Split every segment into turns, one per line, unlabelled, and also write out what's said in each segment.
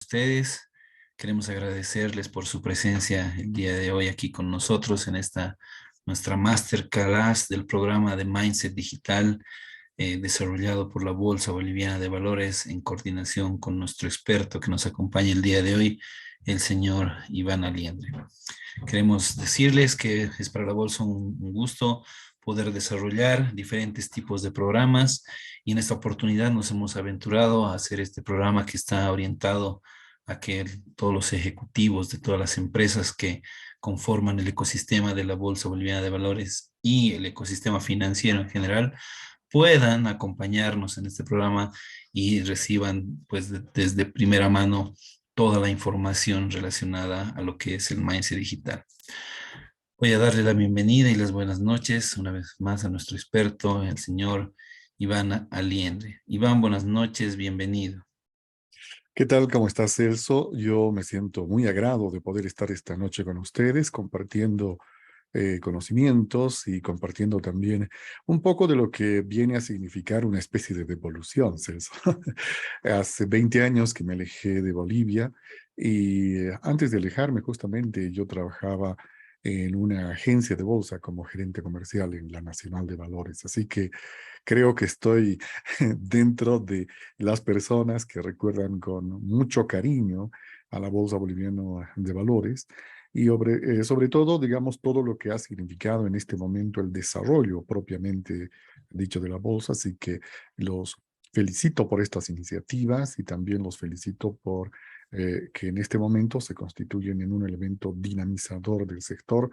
Ustedes. Queremos agradecerles por su presencia el día de hoy aquí con nosotros en esta nuestra masterclass del programa de Mindset Digital desarrollado por la Bolsa Boliviana de Valores en coordinación con nuestro experto que nos acompaña el día de hoy, el señor Iván Aliendre. Queremos decirles que es para la Bolsa un gusto poder desarrollar diferentes tipos de programas y en esta oportunidad nos hemos aventurado a hacer este programa que está orientado a que todos los ejecutivos de todas las empresas que conforman el ecosistema de la Bolsa Boliviana de Valores y el ecosistema financiero en general puedan acompañarnos en este programa y reciban pues desde primera mano toda la información relacionada a lo que es el mindset digital. Voy a darle la bienvenida y las buenas noches una vez más a nuestro experto, el señor Iván Aliendre. Iván, buenas noches, bienvenido.
¿Qué tal? ¿Cómo estás, Celso? Yo me siento muy agrado de poder estar esta noche con ustedes, compartiendo conocimientos y compartiendo también un poco de lo que viene a significar una especie de devolución, Celso. Hace 20 años que me alejé de Bolivia y antes de alejarme justamente yo trabajaba en una agencia de bolsa como gerente comercial en la Nacional de Valores. Así que creo que estoy dentro de las personas que recuerdan con mucho cariño a la Bolsa Boliviana de Valores y sobre todo, digamos, todo lo que ha significado en este momento el desarrollo propiamente dicho de la bolsa. Así que los felicito por estas iniciativas y también los felicito por que en este momento se constituyen en un elemento dinamizador del sector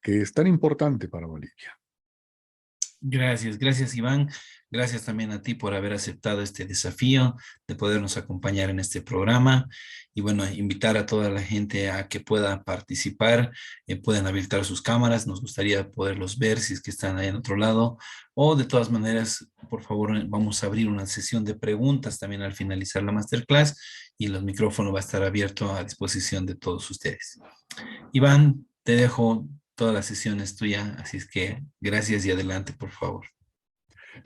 que es tan importante para Bolivia.
Gracias, gracias Iván. Gracias también a ti por haber aceptado este desafío de podernos acompañar en este programa y bueno, invitar a toda la gente a que pueda participar, puedan habilitar sus cámaras, nos gustaría poderlos ver si es que están ahí en otro lado o de todas maneras, por favor, vamos a abrir una sesión de preguntas también al finalizar la masterclass y los micrófonos va a estar abierto a disposición de todos ustedes. Iván, te dejo, toda la sesión es tuya, así es que gracias y adelante, por favor.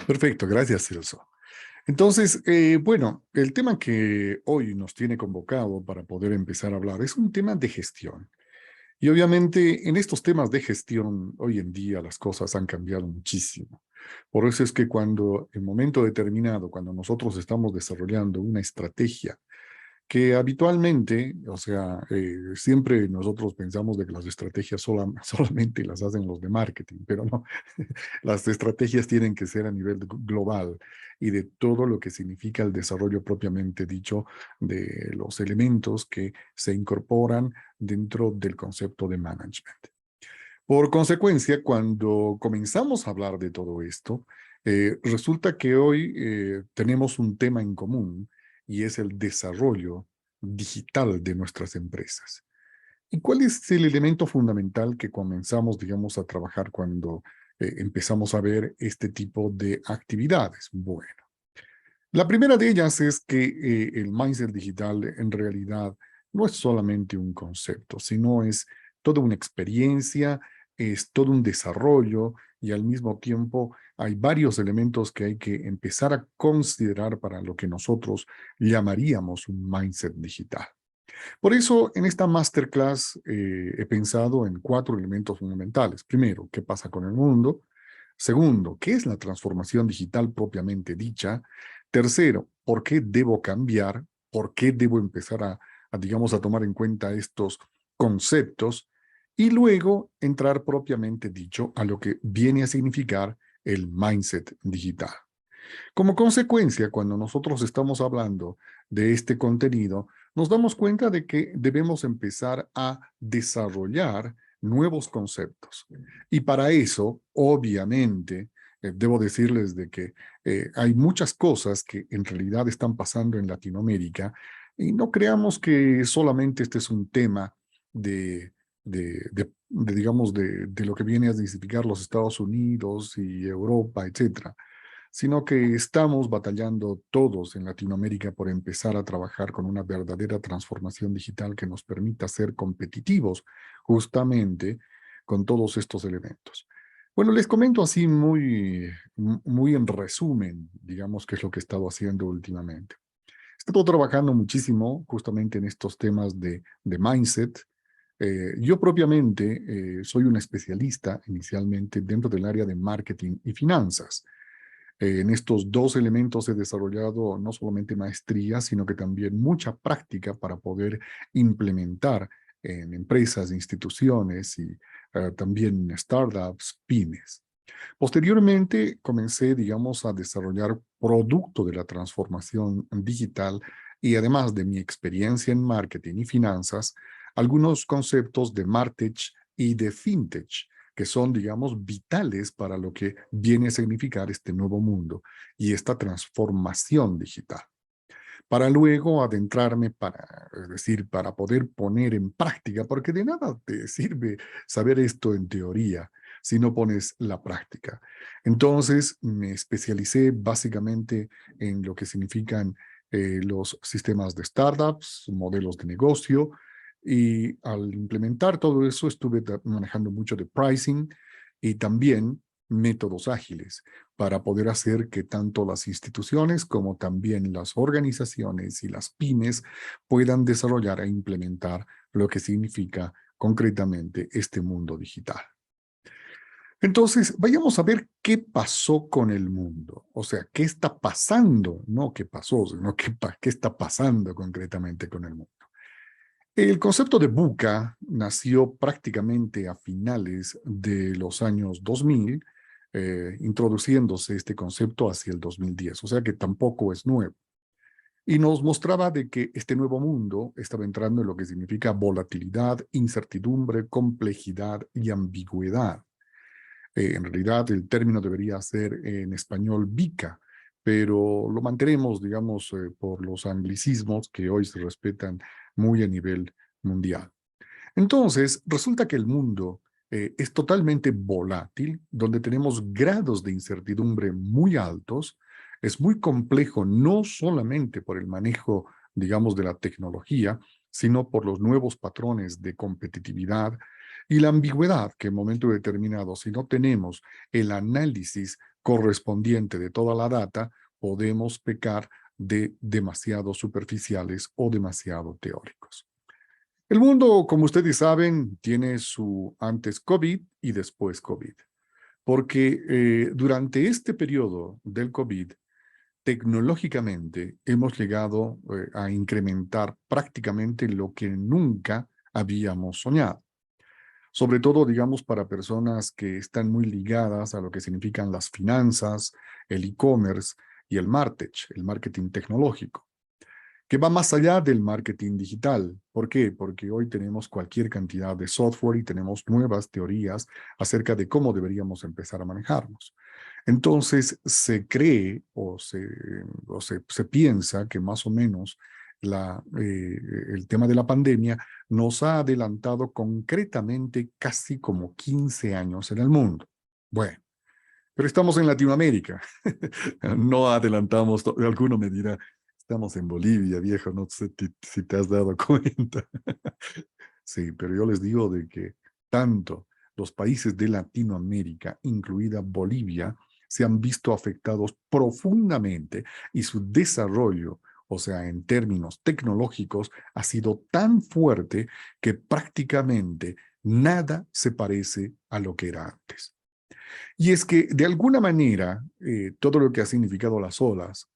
Perfecto, gracias, Celso. Entonces, bueno, el tema que hoy nos tiene convocado para poder empezar a hablar es un tema de gestión. Y obviamente en estos temas de gestión, hoy en día las cosas han cambiado muchísimo. Por eso es que cuando en momento determinado, cuando nosotros estamos desarrollando una estrategia que habitualmente, o sea, siempre nosotros pensamos de que las estrategias solamente las hacen los de marketing, pero no, las estrategias tienen que ser a nivel global y de todo lo que significa el desarrollo propiamente dicho de los elementos que se incorporan dentro del concepto de management. Por consecuencia, cuando comenzamos a hablar de todo esto, resulta que hoy tenemos un tema en común y es el desarrollo digital de nuestras empresas. ¿Y cuál es el elemento fundamental que comenzamos, digamos, a trabajar cuando empezamos a ver este tipo de actividades? Bueno, la primera de ellas es que el mindset digital en realidad no es solamente un concepto, sino es toda una experiencia, es todo un desarrollo y al mismo tiempo hay varios elementos que hay que empezar a considerar para lo que nosotros llamaríamos un mindset digital. Por eso, en esta masterclass he pensado en 4 elementos fundamentales. Primero, ¿qué pasa con el mundo? Segundo, ¿qué es la transformación digital propiamente dicha? Tercero, ¿por qué debo cambiar? ¿Por qué debo empezar digamos, a tomar en cuenta estos conceptos? Y luego entrar propiamente dicho a lo que viene a significar el mindset digital. Como consecuencia, cuando nosotros estamos hablando de este contenido, nos damos cuenta de que debemos empezar a desarrollar nuevos conceptos. Y para eso, obviamente, debo decirles de que hay muchas cosas que en realidad están pasando en Latinoamérica y no creamos que solamente este es un tema digamos, de lo que viene a significar los Estados Unidos y Europa, etcétera, sino que estamos batallando todos en Latinoamérica por empezar a trabajar con una verdadera transformación digital que nos permita ser competitivos justamente con todos estos elementos. Bueno, les comento así muy en resumen, digamos, qué es lo que he estado haciendo últimamente. He estado trabajando muchísimo justamente en estos temas de mindset. Yo propiamente soy un especialista inicialmente dentro del área de marketing y finanzas. En estos dos elementos he desarrollado no solamente maestría, sino que también mucha práctica para poder implementar en empresas, instituciones y también startups, pymes. Posteriormente comencé, digamos, a desarrollar producto de la transformación digital y además de mi experiencia en marketing y finanzas, algunos conceptos de MarTech y de FinTech, que son, digamos, vitales para lo que viene a significar este nuevo mundo y esta transformación digital. Para luego adentrarme para, es decir, para poder poner en práctica, porque de nada te sirve saber esto en teoría si no pones la práctica. Entonces me especialicé básicamente en lo que significan los sistemas de startups, modelos de negocio, y al implementar todo eso estuve manejando mucho de pricing y también métodos ágiles para poder hacer que tanto las instituciones como también las organizaciones y las pymes puedan desarrollar e implementar lo que significa concretamente este mundo digital. Entonces, vayamos a ver qué pasó con el mundo. O sea, qué está pasando, no qué pasó, sino qué está pasando concretamente con el mundo. El concepto de VUCA nació prácticamente a finales de los años 2000, introduciéndose este concepto hacia el 2010, o sea que tampoco es nuevo. Y nos mostraba de que este nuevo mundo estaba entrando en lo que significa volatilidad, incertidumbre, complejidad y ambigüedad. En realidad el término debería ser en español VICA, pero lo mantenemos, digamos, por los anglicismos que hoy se respetan muy a nivel mundial. Entonces, resulta que el mundo es totalmente volátil, donde tenemos grados de incertidumbre muy altos. Es muy complejo no solamente por el manejo, digamos, de la tecnología, sino por los nuevos patrones de competitividad y la ambigüedad que en momento determinado, si no tenemos el análisis correspondiente de toda la data, podemos pecar de demasiado superficiales o demasiado teóricos. El mundo, como ustedes saben, tiene su antes COVID y después COVID, porque durante este periodo del COVID, tecnológicamente hemos llegado a incrementar prácticamente lo que nunca habíamos soñado. Sobre todo, digamos, para personas que están muy ligadas a lo que significan las finanzas, el e-commerce y el MarTech, el marketing tecnológico, que va más allá del marketing digital. ¿Por qué? Porque hoy tenemos cualquier cantidad de software y tenemos nuevas teorías acerca de cómo deberíamos empezar a manejarnos. Entonces, se cree se piensa que más o menos el tema de la pandemia nos ha adelantado concretamente casi como 15 años en el mundo. Bueno, pero estamos en Latinoamérica. No adelantamos, alguno me dirá, estamos en Bolivia, viejo, no sé si te has dado cuenta. Sí, pero yo les digo de que tanto los países de Latinoamérica, incluida Bolivia, se han visto afectados profundamente y su desarrollo, o sea, en términos tecnológicos, ha sido tan fuerte que prácticamente nada se parece a lo que era antes. Y es que, de alguna manera, todo lo que ha significado las olas,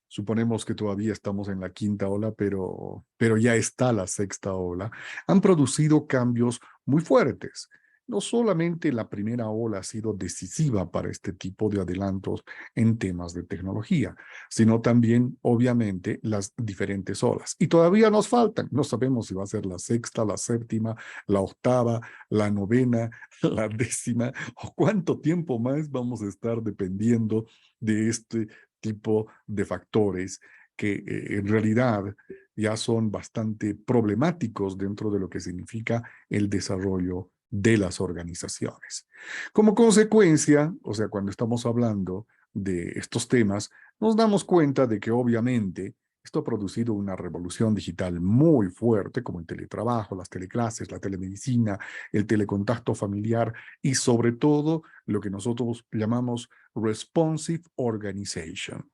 suponemos que todavía estamos en la quinta ola, pero ya está la sexta ola, han producido cambios muy fuertes. No solamente la primera ola ha sido decisiva para este tipo de adelantos en temas de tecnología, sino también, obviamente, las diferentes olas. Y todavía nos faltan. No sabemos si va a ser la sexta, la séptima, la octava, la novena, la décima, o cuánto tiempo más vamos a estar dependiendo de este tipo de factores que en realidad ya son bastante problemáticos dentro de lo que significa el desarrollo de las organizaciones. Como consecuencia, o sea, cuando estamos hablando de estos temas, nos damos cuenta de que obviamente esto ha producido una revolución digital muy fuerte, como el teletrabajo, las teleclases, la telemedicina, el telecontacto familiar y sobre todo lo que nosotros llamamos responsive organization.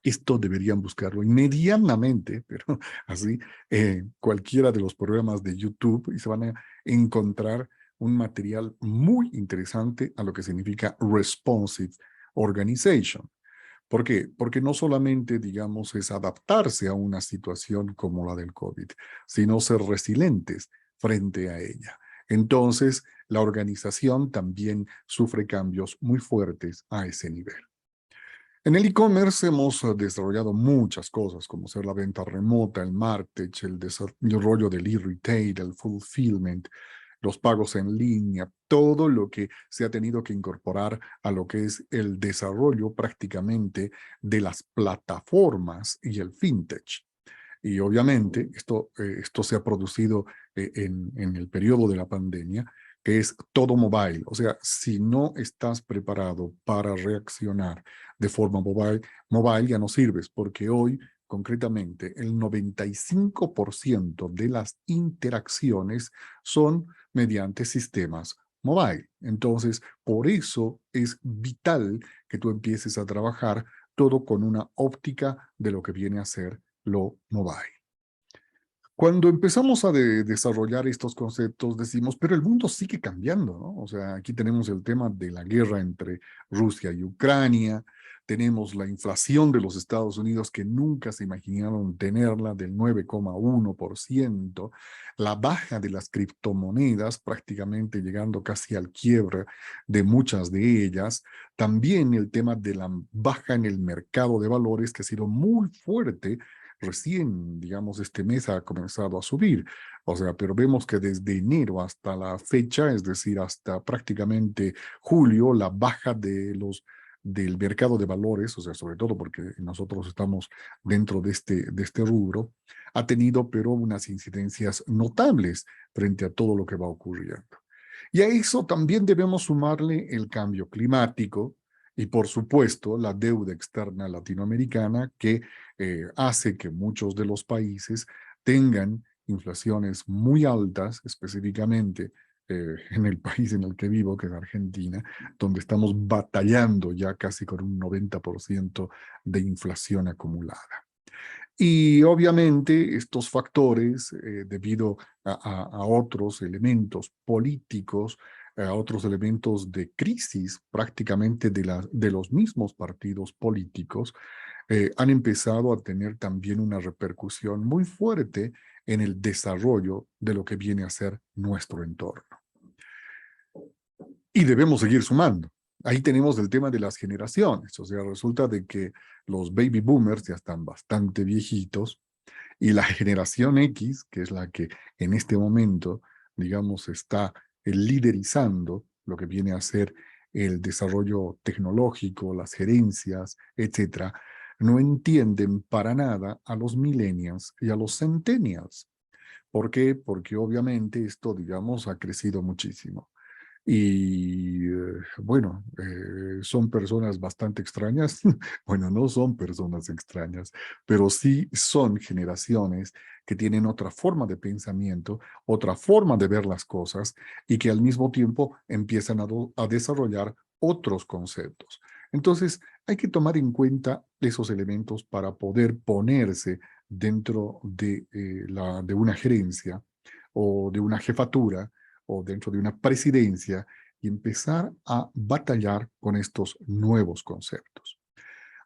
Esto deberían buscarlo inmediatamente, pero así, cualquiera de los programas de YouTube y se van a encontrar un material muy interesante a lo que significa responsive organization. ¿Por qué? Porque no solamente, digamos, es adaptarse a una situación como la del COVID, sino ser resilientes frente a ella. Entonces, la organización también sufre cambios muy fuertes a ese nivel. En el e-commerce hemos desarrollado muchas cosas, como ser la venta remota, el martech, el desarrollo del e-retail, el fulfillment, los pagos en línea, todo lo que se ha tenido que incorporar a lo que es el desarrollo prácticamente de las plataformas y el fintech. Y obviamente esto se ha producido en el periodo de la pandemia, que es todo mobile. O sea, si no estás preparado para reaccionar de forma mobile ya no sirves, porque hoy, concretamente, el 95% de las interacciones son mediante sistemas mobile. Entonces, por eso es vital que tú empieces a trabajar todo con una óptica de lo que viene a ser lo mobile. Cuando empezamos a desarrollar estos conceptos, decimos, pero el mundo sigue cambiando, ¿no? O sea, aquí tenemos el tema de la guerra entre Rusia y Ucrania, tenemos la inflación de los Estados Unidos que nunca se imaginaron tenerla del 9,1%, la baja de las criptomonedas prácticamente llegando casi al quiebre de muchas de ellas, también el tema de la baja en el mercado de valores que ha sido muy fuerte. Recién, digamos, este mes ha comenzado a subir. O sea, pero vemos que desde enero hasta la fecha, es decir, hasta prácticamente julio, la baja del mercado de valores, o sea, sobre todo porque nosotros estamos dentro de este rubro, ha tenido pero unas incidencias notables frente a todo lo que va ocurriendo. Y a eso también debemos sumarle el cambio climático y, por supuesto, la deuda externa latinoamericana que hace que muchos de los países tengan inflaciones muy altas, específicamente en el país en el que vivo, que es Argentina, donde estamos batallando ya casi con un 90% de inflación acumulada. Y obviamente estos factores, debido a otros elementos políticos, a otros elementos de crisis prácticamente de los mismos partidos políticos, han empezado a tener también una repercusión muy fuerte en el desarrollo de lo que viene a ser nuestro entorno. Y debemos seguir sumando. Ahí tenemos el tema de las generaciones. O sea, resulta de que los baby boomers ya están bastante viejitos y la generación X, que es la que en este momento, digamos, está liderizando lo que viene a ser el desarrollo tecnológico, las gerencias, etcétera, no entienden para nada a los millennials y a los centennials. ¿Por qué? Porque obviamente esto, digamos, ha crecido muchísimo. Y bueno, son personas bastante extrañas. Bueno, no son personas extrañas, pero sí son generaciones que tienen otra forma de pensamiento, otra forma de ver las cosas y que al mismo tiempo empiezan a desarrollar otros conceptos. Entonces, hay que tomar en cuenta esos elementos para poder ponerse dentro de una gerencia o de una jefatura o dentro de una presidencia y empezar a batallar con estos nuevos conceptos.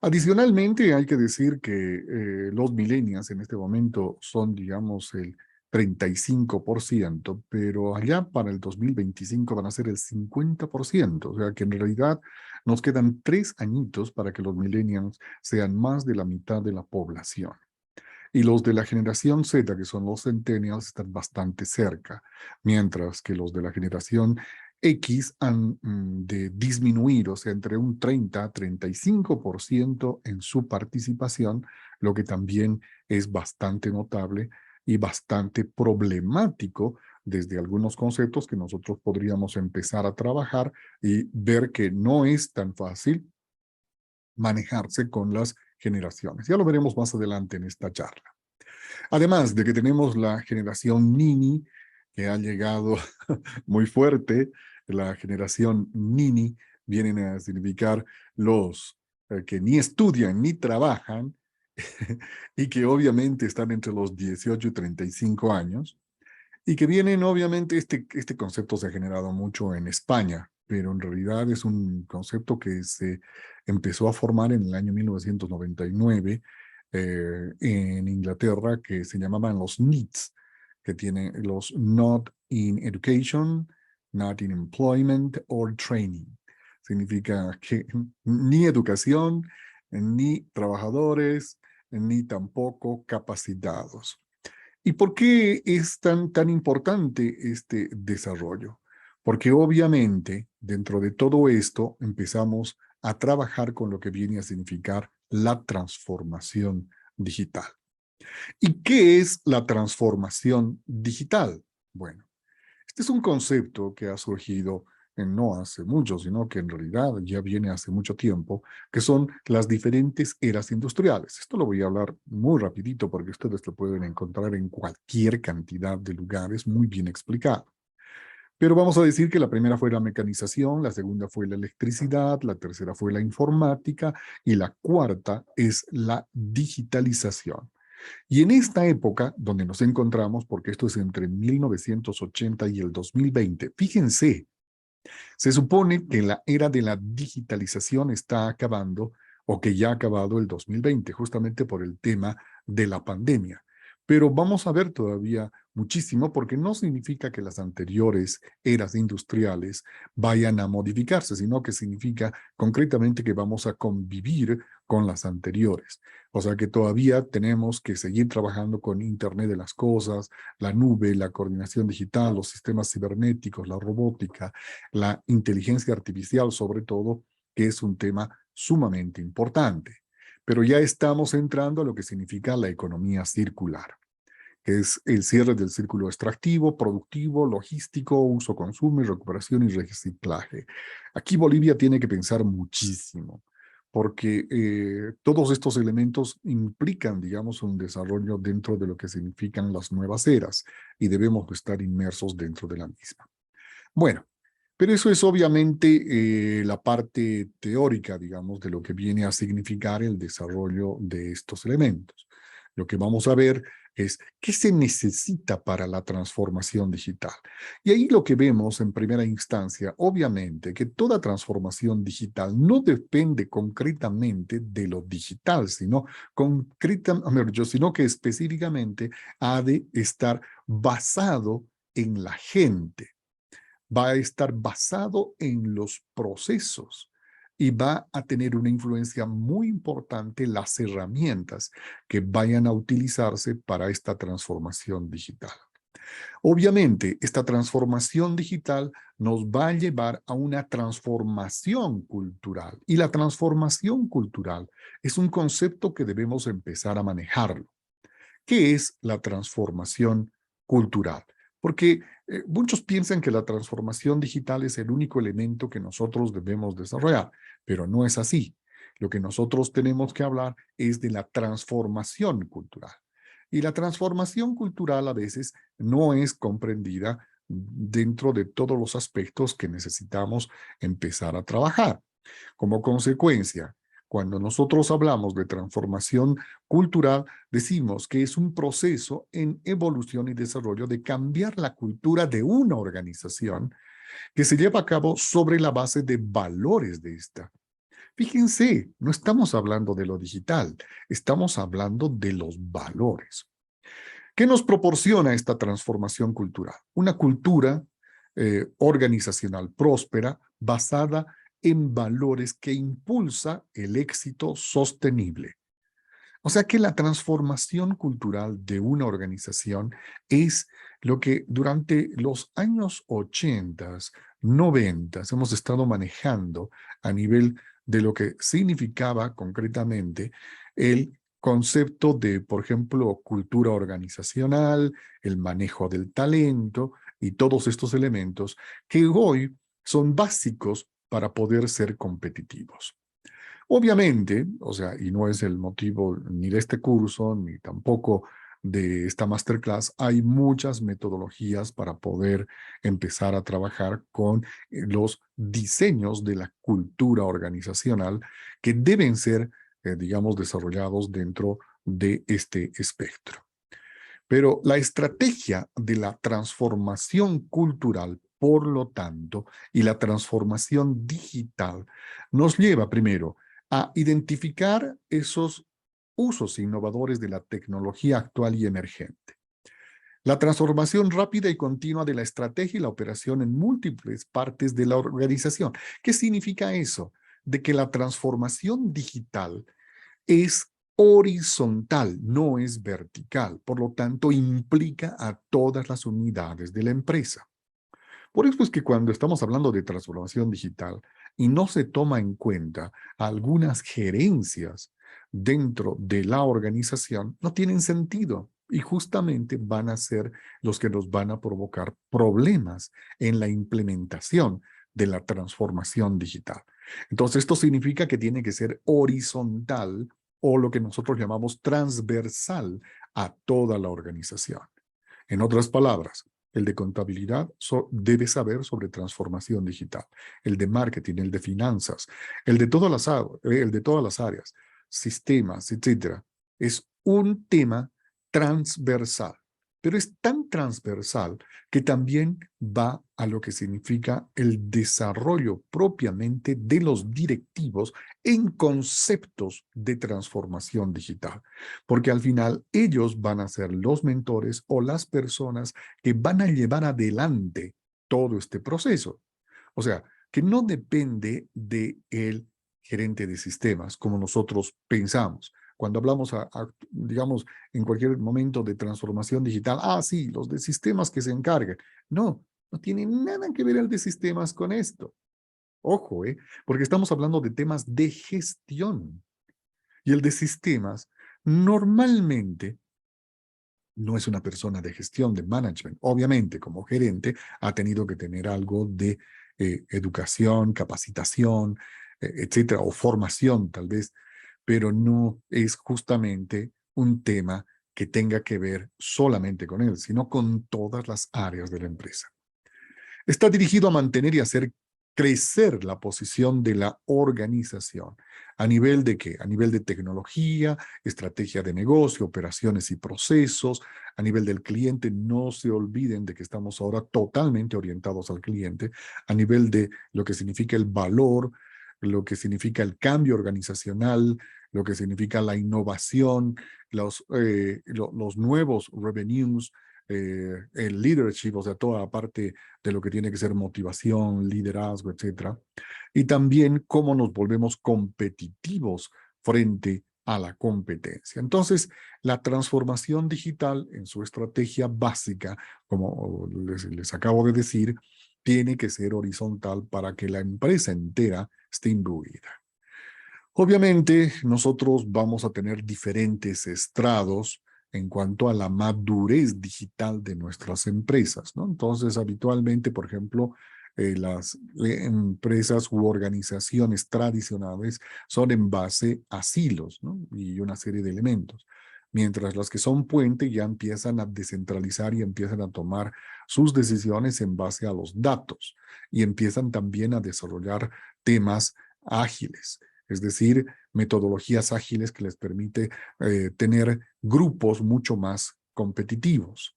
Adicionalmente, hay que decir que los millennials en este momento son, digamos, el 35%, pero allá para el 2025 van a ser el 50%, o sea que en realidad nos quedan 3 añitos para que los millennials sean más de la mitad de la población. Y los de la generación Z, que son los centennials, están bastante cerca, mientras que los de la generación X han de disminuir, o sea, entre un 30 a 35% en su participación, lo que también es bastante notable y bastante problemático desde algunos conceptos que nosotros podríamos empezar a trabajar y ver que no es tan fácil manejarse con las generaciones. Ya lo veremos más adelante en esta charla. Además de que tenemos la generación Nini, que ha llegado muy fuerte. La generación Nini vienen a significar los que ni estudian ni trabajan y que obviamente están entre los 18 y 35 años y que vienen, obviamente, este concepto se ha generado mucho en España, pero en realidad es un concepto que se empezó a formar en el año 1999 en Inglaterra, que se llamaban los NEETs, que tienen los Not in Education, Not in Employment or Training. Significa que ni educación, ni trabajadores, ni tampoco capacitados. ¿Y por qué es tan importante este desarrollo? Porque obviamente dentro de todo esto empezamos a trabajar con lo que viene a significar la transformación digital. ¿Y qué es la transformación digital? Bueno, este es un concepto que ha surgido no hace mucho, sino que en realidad ya viene hace mucho tiempo, que son las diferentes eras industriales. Esto lo voy a hablar muy rapidito porque ustedes lo pueden encontrar en cualquier cantidad de lugares muy bien explicado. Pero vamos a decir que la primera fue la mecanización, la segunda fue la electricidad, la tercera fue la informática y la cuarta es la digitalización. Y en esta época donde nos encontramos, porque esto es entre 1980 y el 2020, fíjense, se supone que la era de la digitalización está acabando o que ya ha acabado el 2020, justamente por el tema de la pandemia. Pero vamos a ver todavía muchísimo porque no significa que las anteriores eras industriales vayan a modificarse, sino que significa concretamente que vamos a convivir con las anteriores. O sea que todavía tenemos que seguir trabajando con Internet de las cosas, la nube, la coordinación digital, los sistemas cibernéticos, la robótica, la inteligencia artificial sobre todo, que es un tema sumamente importante. Pero ya estamos entrando a lo que significa la economía circular, que es el cierre del círculo extractivo, productivo, logístico, uso, consumo y recuperación y reciclaje. Aquí Bolivia tiene que pensar muchísimo, porque todos estos elementos implican, digamos, un desarrollo dentro de lo que significan las nuevas eras y debemos estar inmersos dentro de la misma. Bueno, pero eso es obviamente la parte teórica, digamos, de lo que viene a significar el desarrollo de estos elementos. Lo que vamos a ver es qué se necesita para la transformación digital. Y ahí lo que vemos en primera instancia, obviamente, que toda transformación digital no depende concretamente de lo digital, sino que específicamente ha de estar basado en la gente, va a estar basado en los procesos y va a tener una influencia muy importante en las herramientas que vayan a utilizarse para esta transformación digital. Obviamente, esta transformación digital nos va a llevar a una transformación cultural y la transformación cultural es un concepto que debemos empezar a manejarlo. ¿Qué es la transformación cultural? Porque muchos piensan que la transformación digital es el único elemento que nosotros debemos desarrollar, pero no es así. Lo que nosotros tenemos que hablar es de la transformación cultural. Y la transformación cultural a veces no es comprendida dentro de todos los aspectos que necesitamos empezar a trabajar. Como consecuencia, cuando nosotros hablamos de transformación cultural, decimos que es un proceso en evolución y desarrollo de cambiar la cultura de una organización que se lleva a cabo sobre la base de valores de esta. Fíjense, no estamos hablando de lo digital, estamos hablando de los valores. ¿Qué nos proporciona esta transformación cultural? Una cultura organizacional próspera basada en valores que impulsa el éxito sostenible. O sea que la transformación cultural de una organización es lo que durante los años 80, 90 hemos estado manejando a nivel de lo que significaba concretamente el concepto de, por ejemplo, cultura organizacional, el manejo del talento y todos estos elementos que hoy son básicos para poder ser competitivos. Obviamente, o sea, y no es el motivo ni de este curso, ni tampoco de esta masterclass, hay muchas metodologías para poder empezar a trabajar con los diseños de la cultura organizacional que deben ser, digamos, desarrollados dentro de este espectro. Pero la estrategia de la transformación cultural, por lo tanto, y la transformación digital nos lleva primero a identificar esos usos innovadores de la tecnología actual y emergente. La transformación rápida y continua de la estrategia y la operación en múltiples partes de la organización. ¿Qué significa eso? De que la transformación digital es horizontal, no es vertical. Por lo tanto, implica a todas las unidades de la empresa. Por eso es que cuando estamos hablando de transformación digital y no se toma en cuenta algunas gerencias dentro de la organización, no tienen sentido y justamente van a ser los que nos van a provocar problemas en la implementación de la transformación digital. Entonces, esto significa que tiene que ser horizontal o lo que nosotros llamamos transversal a toda la organización. En otras palabras, el de contabilidad debe saber sobre transformación digital, el de marketing, el de finanzas, el de todas las áreas, sistemas, etcétera. Es un tema transversal, pero es tan transversal que también va a lo que significa el desarrollo propiamente de los directivos en conceptos de transformación digital, porque al final ellos van a ser los mentores o las personas que van a llevar adelante todo este proceso. O sea, que no depende del gerente de sistemas, como nosotros pensamos. Cuando hablamos, digamos, en cualquier momento de transformación digital, sí, los de sistemas que se encargan. No, no tiene nada que ver el de sistemas con esto. Ojo, porque estamos hablando de temas de gestión. Y el de sistemas normalmente no es una persona de gestión, de management. Obviamente, como gerente, ha tenido que tener algo de educación, capacitación, etcétera, o formación tal vez, pero no es justamente un tema que tenga que ver solamente con él, sino con todas las áreas de la empresa. Está dirigido a mantener y hacer crecer la posición de la organización. ¿A nivel de qué? A nivel de tecnología, estrategia de negocio, operaciones y procesos. A nivel del cliente, no se olviden de que estamos ahora totalmente orientados al cliente. A nivel de lo que significa el valor, lo que significa el cambio organizacional, lo que significa la innovación, los nuevos revenues, el leadership, o sea, toda la parte de lo que tiene que ser motivación, liderazgo, etcétera. Y también cómo nos volvemos competitivos frente a la competencia. Entonces, la transformación digital en su estrategia básica, como les acabo de decir, tiene que ser horizontal para que la empresa entera esté imbuida. Obviamente, nosotros vamos a tener diferentes estrados en cuanto a la madurez digital de nuestras empresas, ¿no? Entonces, habitualmente, por ejemplo, las empresas u organizaciones tradicionales son en base a silos, ¿no? Y una serie de elementos. Mientras las que son puente ya empiezan a descentralizar y empiezan a tomar sus decisiones en base a los datos y empiezan también a desarrollar temas ágiles, es decir, metodologías ágiles que les permite tener grupos mucho más competitivos.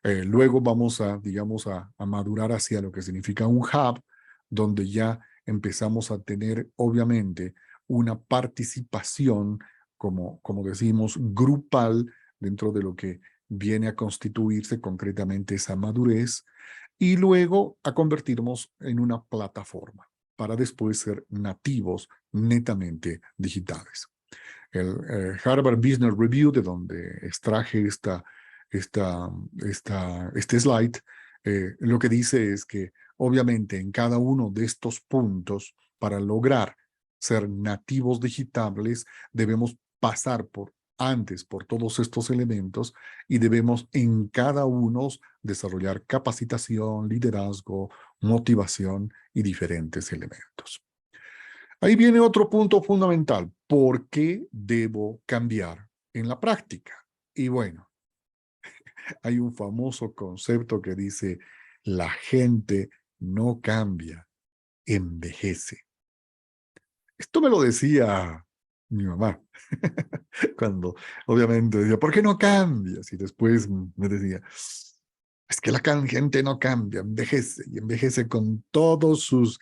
Luego vamos a, digamos, a madurar hacia lo que significa un hub, donde ya empezamos a tener, obviamente, una participación, como decimos, grupal dentro de lo que viene a constituirse concretamente esa madurez, y luego a convertirnos en una plataforma para después ser nativos netamente digitales. El Harvard Business Review, de donde extraje este slide, lo que dice es que obviamente en cada uno de estos puntos, para lograr ser nativos digitales, debemos pasar antes por todos estos elementos y debemos en cada uno desarrollar capacitación, liderazgo, motivación y diferentes elementos. Ahí viene otro punto fundamental. ¿Por qué debo cambiar en la práctica? Y bueno, hay un famoso concepto que dice, la gente no cambia, envejece. Esto me lo decía mi mamá, cuando obviamente decía, ¿por qué no cambias? Y después me decía, es que la gente no cambia, envejece, y envejece con todos sus,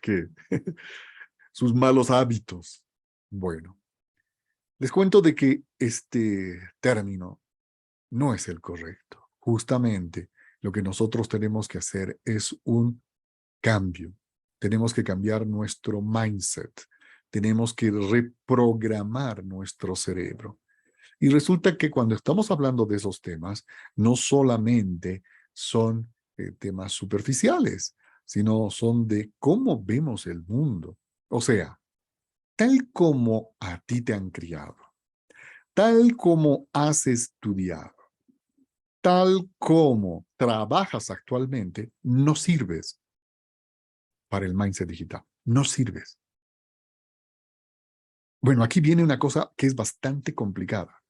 sus malos hábitos. Bueno, les cuento de que este término no es el correcto. Justamente lo que nosotros tenemos que hacer es un cambio. Tenemos que cambiar nuestro mindset. Tenemos que reprogramar nuestro cerebro. Y resulta que cuando estamos hablando de esos temas, no solamente son temas superficiales, sino son de cómo vemos el mundo. O sea, tal como a ti te han criado, tal como has estudiado, tal como trabajas actualmente, no sirves para el mindset digital. No sirves. Bueno, aquí viene una cosa que es bastante complicada.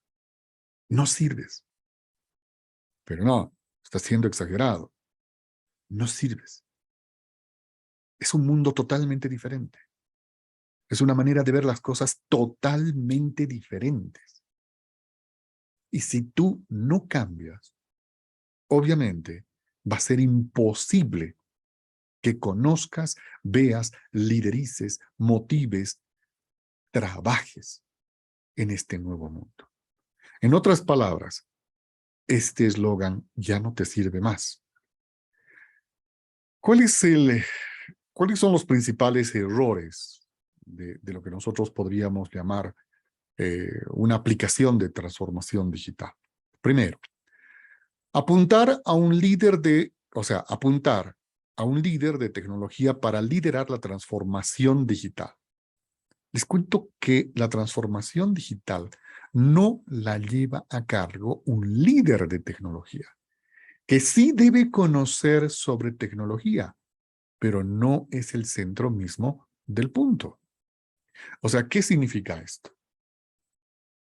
No sirves. Pero no, estás siendo exagerado. No sirves. Es un mundo totalmente diferente. Es una manera de ver las cosas totalmente diferentes. Y si tú no cambias, obviamente va a ser imposible que conozcas, veas, liderices, motives, trabajes en este nuevo mundo. En otras palabras, este eslogan ya no te sirve más. ¿Cuáles son los principales errores de lo que nosotros podríamos llamar una aplicación de transformación digital? Primero, apuntar a un líder apuntar a un líder de tecnología para liderar la transformación digital. Les cuento que la transformación digital no la lleva a cargo un líder de tecnología, que sí debe conocer sobre tecnología, pero no es el centro mismo del punto. O sea, ¿qué significa esto?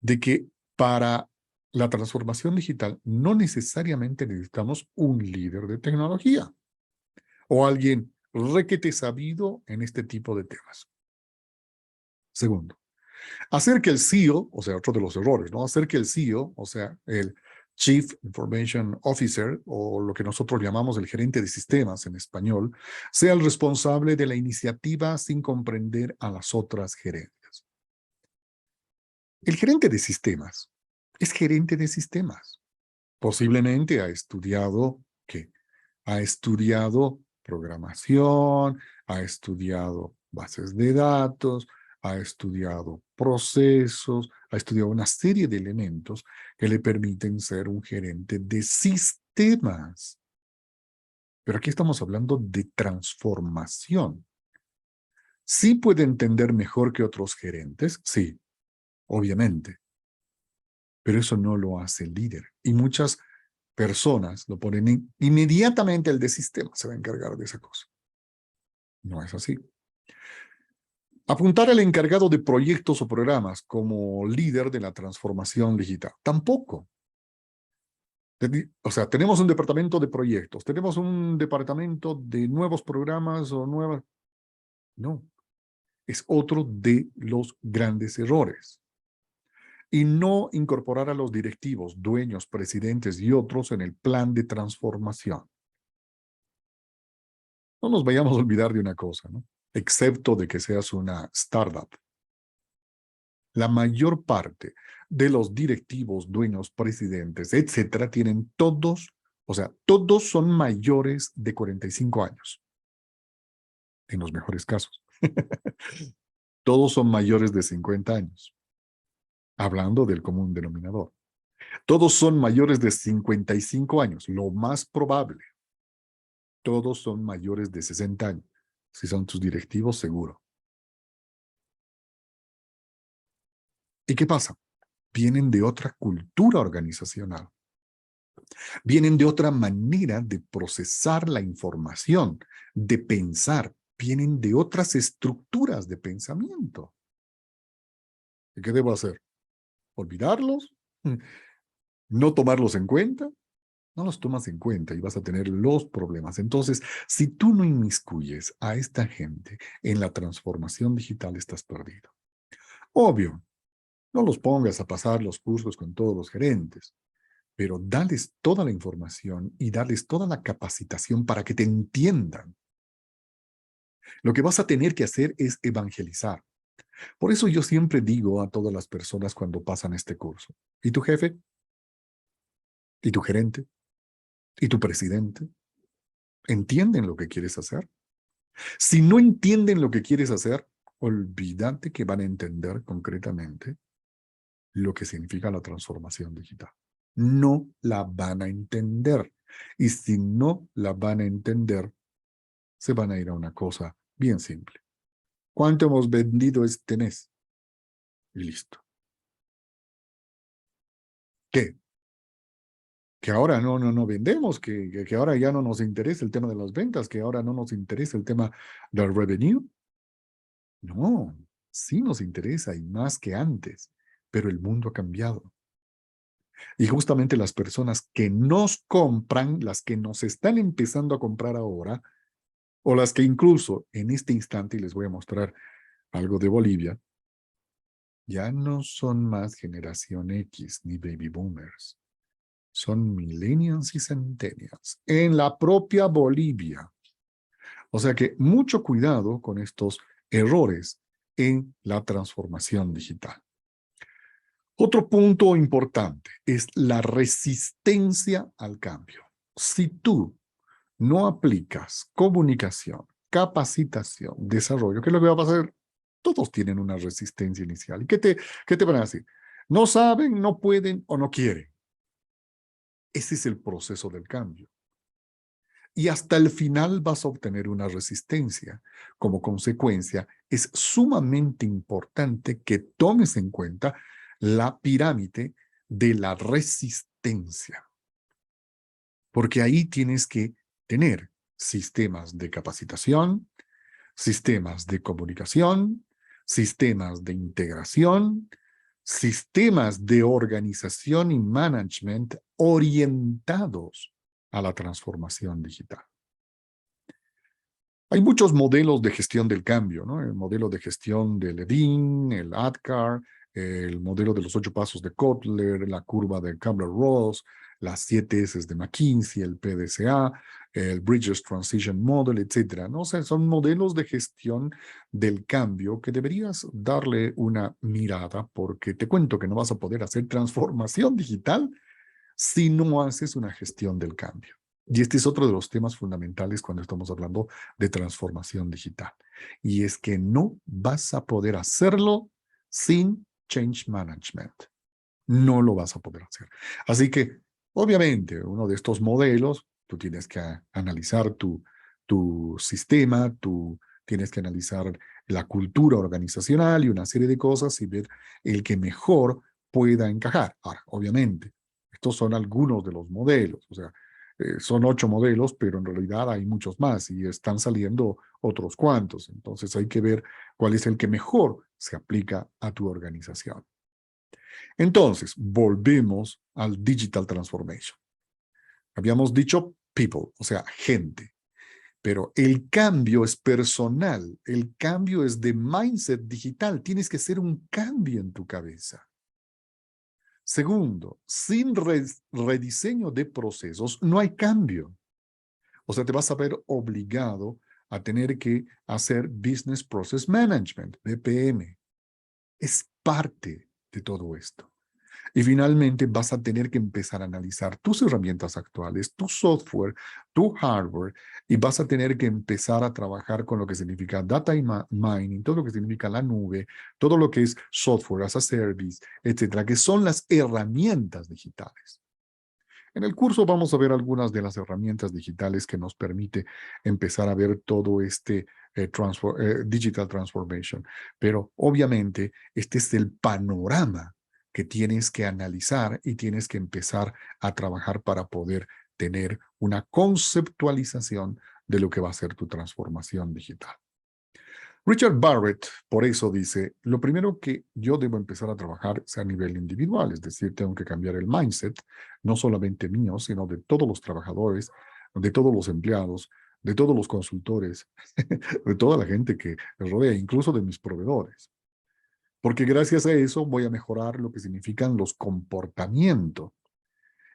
De que para la transformación digital no necesariamente necesitamos un líder de tecnología o alguien requete sabido en este tipo de temas. Segundo, hacer que el CEO, o sea, otro de los errores, ¿no? Hacer que el CEO, o sea, el Chief Information Officer, o lo que nosotros llamamos el gerente de sistemas en español, sea el responsable de la iniciativa sin comprender a las otras gerencias. El gerente de sistemas es gerente de sistemas. Posiblemente ha estudiado, ¿qué? Ha estudiado programación, ha estudiado bases de datos, ha estudiado procesos, ha estudiado una serie de elementos que le permiten ser un gerente de sistemas. Pero aquí estamos hablando de transformación. ¿Sí puede entender mejor que otros gerentes? Sí, obviamente. Pero eso no lo hace el líder. Y muchas personas lo ponen inmediatamente el de sistema se va a encargar de esa cosa. No es así. Apuntar al encargado de proyectos o programas como líder de la transformación digital. Tampoco. O sea, tenemos un departamento de proyectos, tenemos un departamento de nuevos programas o nuevas... No, es otro de los grandes errores. Y no incorporar a los directivos, dueños, presidentes y otros en el plan de transformación. No nos vayamos a olvidar de una cosa, ¿no? Excepto de que seas una startup. La mayor parte de los directivos, dueños, presidentes, etcétera, tienen todos, o sea, todos son mayores de 45 años, en los mejores casos. Todos son mayores de 50 años, hablando del común denominador. Todos son mayores de 55 años, lo más probable. Todos son mayores de 60 años, si son tus directivos, seguro. ¿Y qué pasa? Vienen de otra cultura organizacional. Vienen de otra manera de procesar la información, de pensar. Vienen de otras estructuras de pensamiento. ¿Y qué debo hacer? ¿Olvidarlos? ¿No tomarlos en cuenta? No los tomas en cuenta y vas a tener los problemas. Entonces, si tú no inmiscuyes a esta gente en la transformación digital, estás perdido. Obvio, no los pongas a pasar los cursos con todos los gerentes, pero dales toda la información y dales toda la capacitación para que te entiendan. Lo que vas a tener que hacer es evangelizar. Por eso yo siempre digo a todas las personas cuando pasan este curso, ¿y tu jefe? ¿Y tu gerente? ¿Y tu presidente? ¿Entienden lo que quieres hacer? Si no entienden lo que quieres hacer, olvídate que van a entender concretamente lo que significa la transformación digital. No la van a entender. Y si no la van a entender, se van a ir a una cosa bien simple. ¿Cuánto hemos vendido este mes? Y listo. ¿Qué? Que ahora no vendemos, que ahora ya no nos interesa el tema de las ventas, que ahora no nos interesa el tema del revenue. No, sí nos interesa y más que antes, pero el mundo ha cambiado. Y justamente las personas que nos compran, las que nos están empezando a comprar ahora, o las que incluso en este instante, y les voy a mostrar algo de Bolivia, ya no son más generación X ni baby boomers. Son millennials y centennials en la propia Bolivia. O sea que mucho cuidado con estos errores en la transformación digital. Otro punto importante es la resistencia al cambio. Si tú no aplicas comunicación, capacitación, desarrollo, ¿qué es lo que va a pasar? Todos tienen una resistencia inicial. ¿Y qué te van a decir? No saben, no pueden o no quieren. Ese es el proceso del cambio. Y hasta el final vas a obtener una resistencia. Como consecuencia, es sumamente importante que tomes en cuenta la pirámide de la resistencia. Porque ahí tienes que tener sistemas de capacitación, sistemas de comunicación, sistemas de integración, sistemas de organización y management orientados a la transformación digital. Hay muchos modelos de gestión del cambio, ¿no? El modelo de gestión de Levine, el ADKAR, el modelo de los 8 pasos de Kotler, la curva de Kubler-Ross, las 7 S de McKinsey, el PDCA, el Bridges Transition Model, etcétera, ¿no? O sea, son modelos de gestión del cambio que deberías darle una mirada porque te cuento que no vas a poder hacer transformación digital si no haces una gestión del cambio. Y este es otro de los temas fundamentales cuando estamos hablando de transformación digital. Y es que no vas a poder hacerlo sin change management. No lo vas a poder hacer. Así que, obviamente, uno de estos modelos, tú tienes que analizar tu sistema, tú tienes que analizar la cultura organizacional y una serie de cosas y ver el que mejor pueda encajar. Ahora, obviamente, estos son algunos de los modelos, o sea, son 8 modelos, pero en realidad hay muchos más y están saliendo otros cuantos. Entonces hay que ver cuál es el que mejor se aplica a tu organización. Entonces, volvemos al digital transformation. Habíamos dicho people, o sea, gente. Pero el cambio es personal, el cambio es de mindset digital. Tienes que hacer un cambio en tu cabeza. Segundo, sin rediseño de procesos no hay cambio. O sea, te vas a ver obligado a tener que hacer Business Process Management, BPM. Es parte de todo esto. Y finalmente vas a tener que empezar a analizar tus herramientas actuales, tu software, tu hardware, y vas a tener que empezar a trabajar con lo que significa data mining, todo lo que significa la nube, todo lo que es software as a service, etcétera, que son las herramientas digitales. En el curso vamos a ver algunas de las herramientas digitales que nos permite empezar a ver todo este digital transformation. Pero obviamente este es el panorama que tienes que analizar y tienes que empezar a trabajar para poder tener una conceptualización de lo que va a ser tu transformación digital. Richard Barrett, por eso dice, lo primero que yo debo empezar a trabajar es a nivel individual, es decir, tengo que cambiar el mindset, no solamente mío, sino de todos los trabajadores, de todos los empleados, de todos los consultores, de toda la gente que me rodea, incluso de mis proveedores. Porque gracias a eso voy a mejorar lo que significan los comportamientos.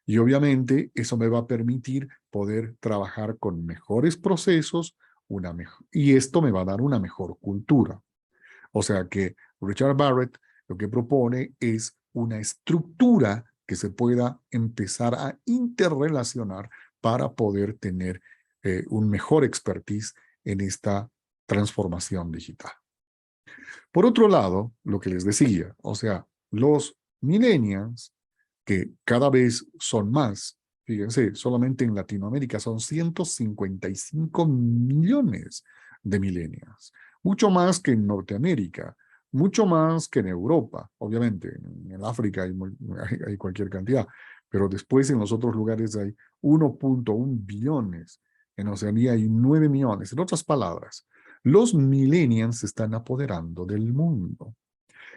Y obviamente eso me va a permitir poder trabajar con mejores procesos y esto me va a dar una mejor cultura. O sea que Richard Barrett lo que propone es una estructura que se pueda empezar a interrelacionar para poder tener un mejor expertise en esta transformación digital. Por otro lado, lo que les decía, o sea, los millennials, que cada vez son más, fíjense, solamente en Latinoamérica son 155 millones de millennials, mucho más que en Norteamérica, mucho más que en Europa, obviamente, en el África hay cualquier cantidad, pero después en los otros lugares hay 1.1 billones, en Oceanía hay 9 millones, en otras palabras, los millennials se están apoderando del mundo.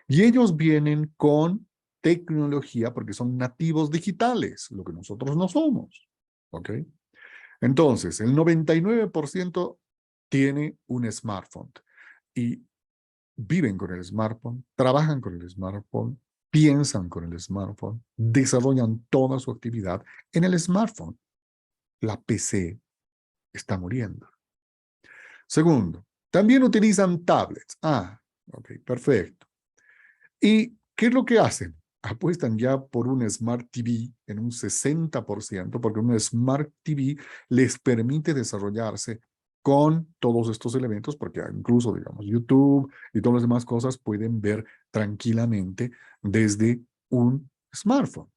Y ellos vienen con tecnología porque son nativos digitales, lo que nosotros no somos. ¿Ok? Entonces, el 99% tiene un smartphone y viven con el smartphone, trabajan con el smartphone, piensan con el smartphone, desarrollan toda su actividad en el smartphone. La PC está muriendo. Segundo, también utilizan tablets. Ok, perfecto. ¿Y qué es lo que hacen? Apuestan ya por un Smart TV en un 60%, porque un Smart TV les permite desarrollarse con todos estos elementos, porque incluso, digamos, YouTube y todas las demás cosas pueden ver tranquilamente desde un smartphone.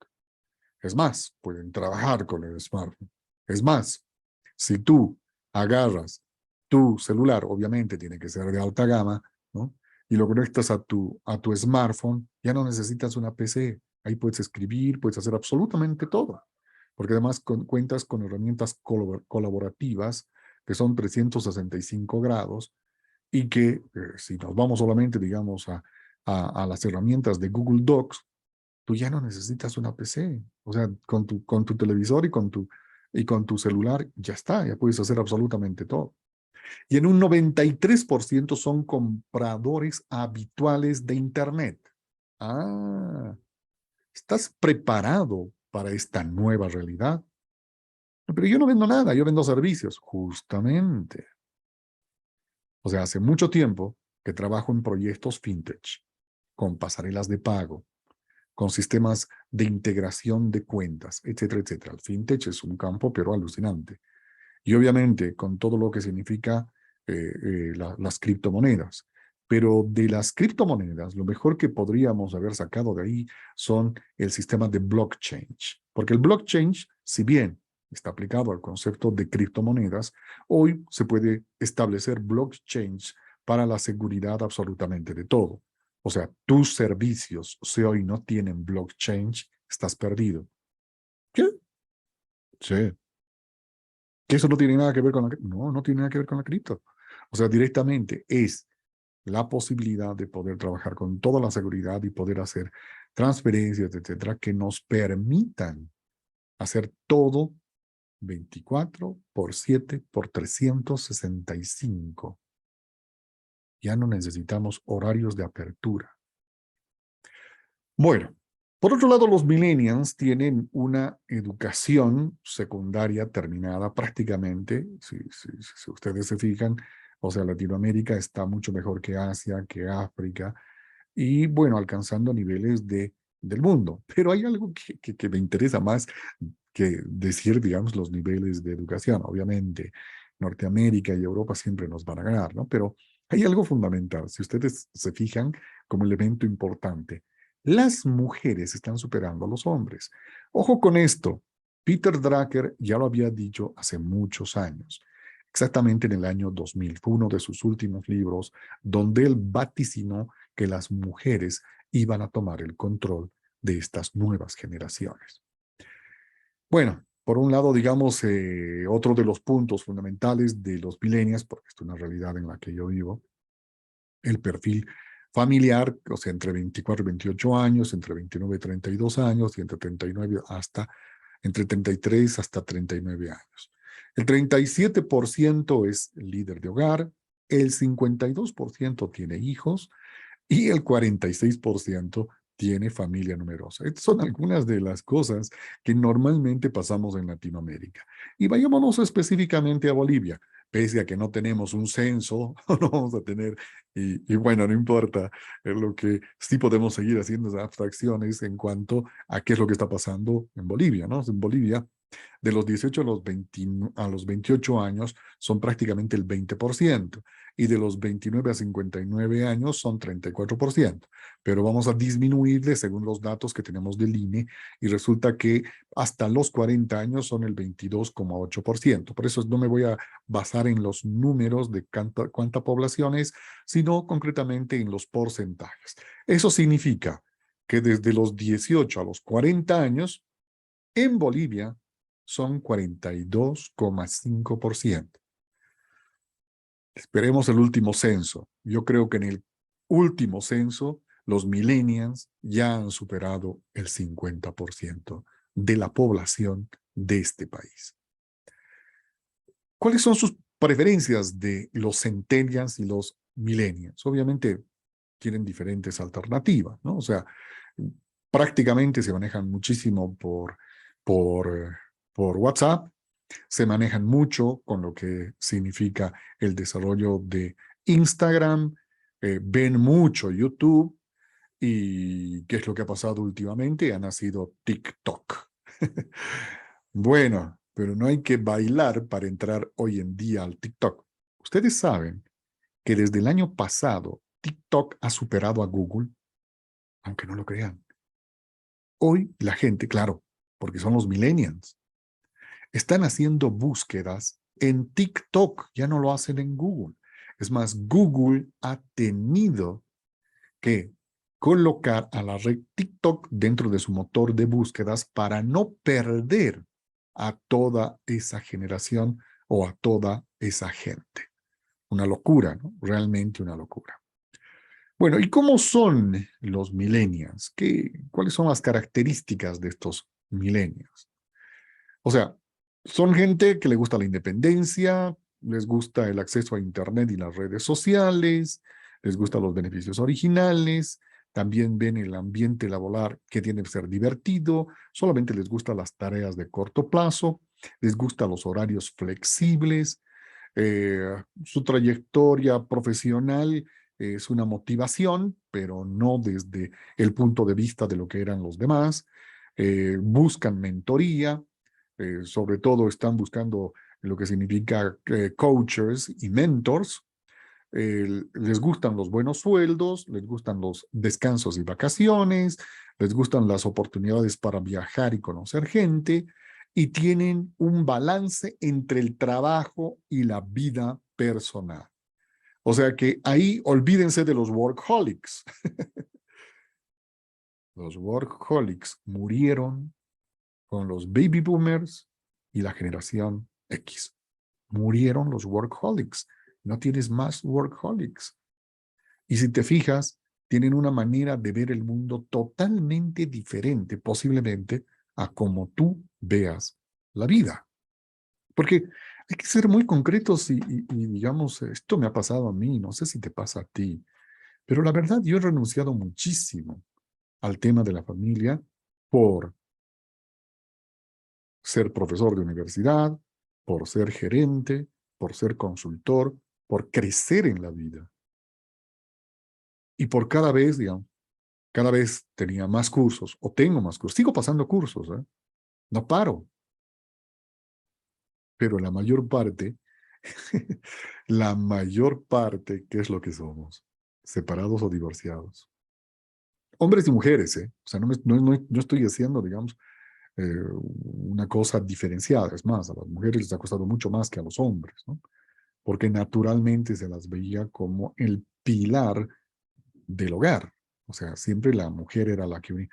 Es más, pueden trabajar con el smartphone. Es más, si tú agarras tu celular, obviamente tiene que ser de alta gama, ¿no? Y lo conectas a tu smartphone, ya no necesitas una PC. Ahí puedes escribir, puedes hacer absolutamente todo. Porque además cuentas con herramientas colaborativas que son 365 grados y que si nos vamos solamente, digamos, a las herramientas de Google Docs, tú ya no necesitas una PC. O sea, con tu televisor y con tu celular ya está, ya puedes hacer absolutamente todo. Y en un 93% son compradores habituales de Internet. Ah, ¿estás preparado para esta nueva realidad? Pero yo no vendo nada, yo vendo servicios, justamente. O sea, hace mucho tiempo que trabajo en proyectos fintech, con pasarelas de pago, con sistemas de integración de cuentas, etcétera, etcétera. El fintech es un campo, pero alucinante. Y obviamente con todo lo que significa las criptomonedas. Pero de las criptomonedas, lo mejor que podríamos haber sacado de ahí son el sistema de blockchain. Porque el blockchain, si bien está aplicado al concepto de criptomonedas, hoy se puede establecer blockchain para la seguridad absolutamente de todo. O sea, tus servicios, si hoy no tienen blockchain, estás perdido. ¿Qué? Sí. Que eso no tiene nada que ver con no tiene nada que ver con la cripto. O sea, directamente es la posibilidad de poder trabajar con toda la seguridad y poder hacer transferencias, etcétera, que nos permitan hacer todo 24/7/365. Ya no necesitamos horarios de apertura. Bueno, por otro lado, los millennials tienen una educación secundaria terminada prácticamente, si ustedes se fijan, o sea, Latinoamérica está mucho mejor que Asia, que África, y bueno, alcanzando niveles del mundo. Pero hay algo que me interesa más que decir, digamos, los niveles de educación. Obviamente, Norteamérica y Europa siempre nos van a ganar, ¿no? Pero hay algo fundamental, si ustedes se fijan como elemento importante. Las mujeres están superando a los hombres. Ojo con esto. Peter Drucker ya lo había dicho hace muchos años, exactamente en el año 2000. Fue uno de sus últimos libros donde él vaticinó que las mujeres iban a tomar el control de estas nuevas generaciones. Bueno, por un lado, digamos, otro de los puntos fundamentales de los millennials, porque esto es una realidad en la que yo vivo, el perfil familiar, o sea, entre 24 y 28 años, entre 29 y 32 años, y entre 33 hasta 39 años. El 37% es líder de hogar, el 52% tiene hijos y el 46% tiene familia numerosa. Estas son algunas de las cosas que normalmente pasamos en Latinoamérica. Y vayámonos específicamente a Bolivia. Pese a que no tenemos un censo, no vamos a tener, y bueno, no importa, lo que sí podemos seguir haciendo es abstracciones en cuanto a qué es lo que está pasando en Bolivia, ¿no? En Bolivia, de los 18 a los 20 a los 28 años son prácticamente el 20%, y de los 29 a 59 años son 34%. Pero vamos a disminuirle según los datos que tenemos del INE, y resulta que hasta los 40 años son el 22,8%. Por eso no me voy a basar en los números de cuánta población es, sino concretamente en los porcentajes. Eso significa que desde los 18 a los 40 años, en Bolivia son 42,5%. Esperemos el último censo. Yo creo que en el último censo los millennials ya han superado el 50% de la población de este país. ¿Cuáles son sus preferencias de los centennials y los millennials? Obviamente tienen diferentes alternativas, ¿no? O sea, prácticamente se manejan muchísimo por, por WhatsApp, se manejan mucho con lo que significa el desarrollo de Instagram, ven mucho YouTube, y ¿qué es lo que ha pasado últimamente? Ha nacido TikTok. Bueno, pero no hay que bailar para entrar hoy en día al TikTok. Ustedes saben que desde el año pasado TikTok ha superado a Google, aunque no lo crean. Hoy la gente, claro, porque son los millennials, están haciendo búsquedas en TikTok, ya no lo hacen en Google. Es más, Google ha tenido que colocar a la red TikTok dentro de su motor de búsquedas para no perder a toda esa generación o a toda esa gente. Una locura, ¿no? Realmente una locura. Bueno, ¿y cómo son los millennials? ¿Cuáles son las características de estos millennials? O sea, son gente que le gusta la independencia, les gusta el acceso a Internet y las redes sociales, les gustan los beneficios originales, también ven el ambiente laboral que tiene que ser divertido, solamente les gustan las tareas de corto plazo, les gustan los horarios flexibles, su trayectoria profesional es una motivación, pero no desde el punto de vista de lo que eran los demás. Buscan mentoría, sobre todo están buscando lo que significa coaches y mentors. Les gustan los buenos sueldos, les gustan los descansos y vacaciones, les gustan las oportunidades para viajar y conocer gente, y tienen un balance entre el trabajo y la vida personal. O sea que ahí olvídense de los workaholics. Los workaholics murieron con los baby boomers y la generación X. Murieron los workaholics. No tienes más workaholics. Y si te fijas, tienen una manera de ver el mundo totalmente diferente, posiblemente, a como tú veas la vida. Porque hay que ser muy concretos y digamos, esto me ha pasado a mí, no sé si te pasa a ti, pero la verdad yo he renunciado muchísimo al tema de la familia por ser profesor de universidad, por ser gerente, por ser consultor, por crecer en la vida. Y por cada vez, digamos, cada vez tenía más cursos, o tengo más cursos, sigo pasando cursos, ¿eh? No paro, pero la mayor parte, la mayor parte, ¿qué es lo que somos? Separados o divorciados. Hombres y mujeres, ¿eh? O sea, no estoy haciendo, digamos, una cosa diferenciada. Es más, a las mujeres les ha costado mucho más que a los hombres, ¿no? Porque naturalmente se las veía como el pilar del hogar. O sea, siempre la mujer era la que unía,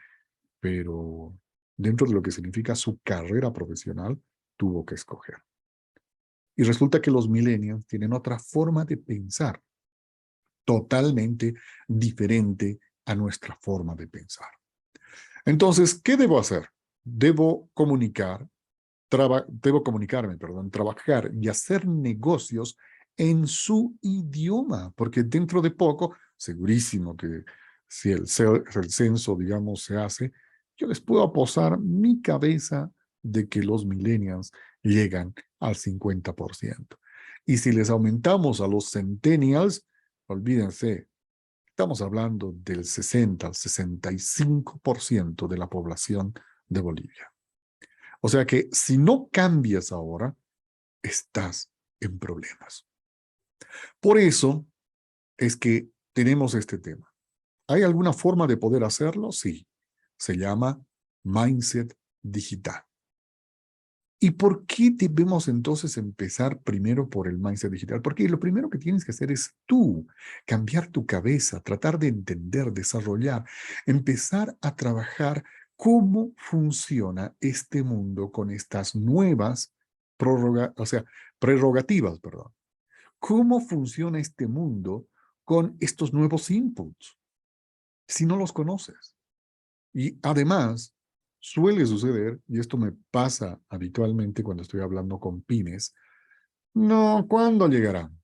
pero dentro de lo que significa su carrera profesional, tuvo que escoger. Y resulta que los millennials tienen otra forma de pensar. totalmente diferente a nuestra forma de pensar. Entonces, ¿qué debo hacer? Debo comunicarme, perdón, trabajar y hacer negocios en su idioma, porque dentro de poco, segurísimo que si el censo, digamos, se hace, yo les puedo apostar mi cabeza de que los millennials llegan al 50%. Y si les aumentamos a los centennials, olvídense, estamos hablando del 60 al 65% de la población de Bolivia. O sea que si no cambias ahora, estás en problemas. Por eso es que tenemos este tema. ¿Hay alguna forma de poder hacerlo? Sí. Se llama mindset digital. ¿Y por qué debemos entonces empezar primero por el mindset digital? Porque lo primero que tienes que hacer es tú, cambiar tu cabeza, tratar de entender, desarrollar, empezar a trabajar cómo funciona este mundo con estas nuevas prerrogativas, perdón. ¿Cómo funciona este mundo con estos nuevos inputs si no los conoces? Y además, suele suceder, y esto me pasa habitualmente cuando estoy hablando con pymes, no, ¿cuándo llegarán?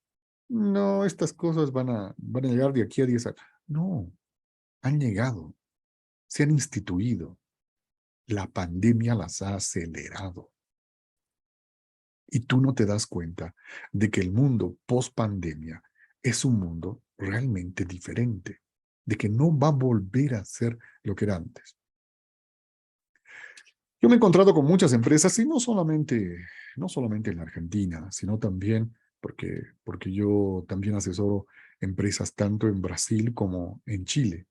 No, estas cosas van a llegar de aquí a 10 años. No, han llegado, se han instituido. La pandemia las ha acelerado. Y tú no te das cuenta de que el mundo post pandemia es un mundo realmente diferente, de que no va a volver a ser lo que era antes. Yo me he encontrado con muchas empresas y no solamente en la Argentina, sino también porque yo también asesoro empresas tanto en Brasil como en Chile.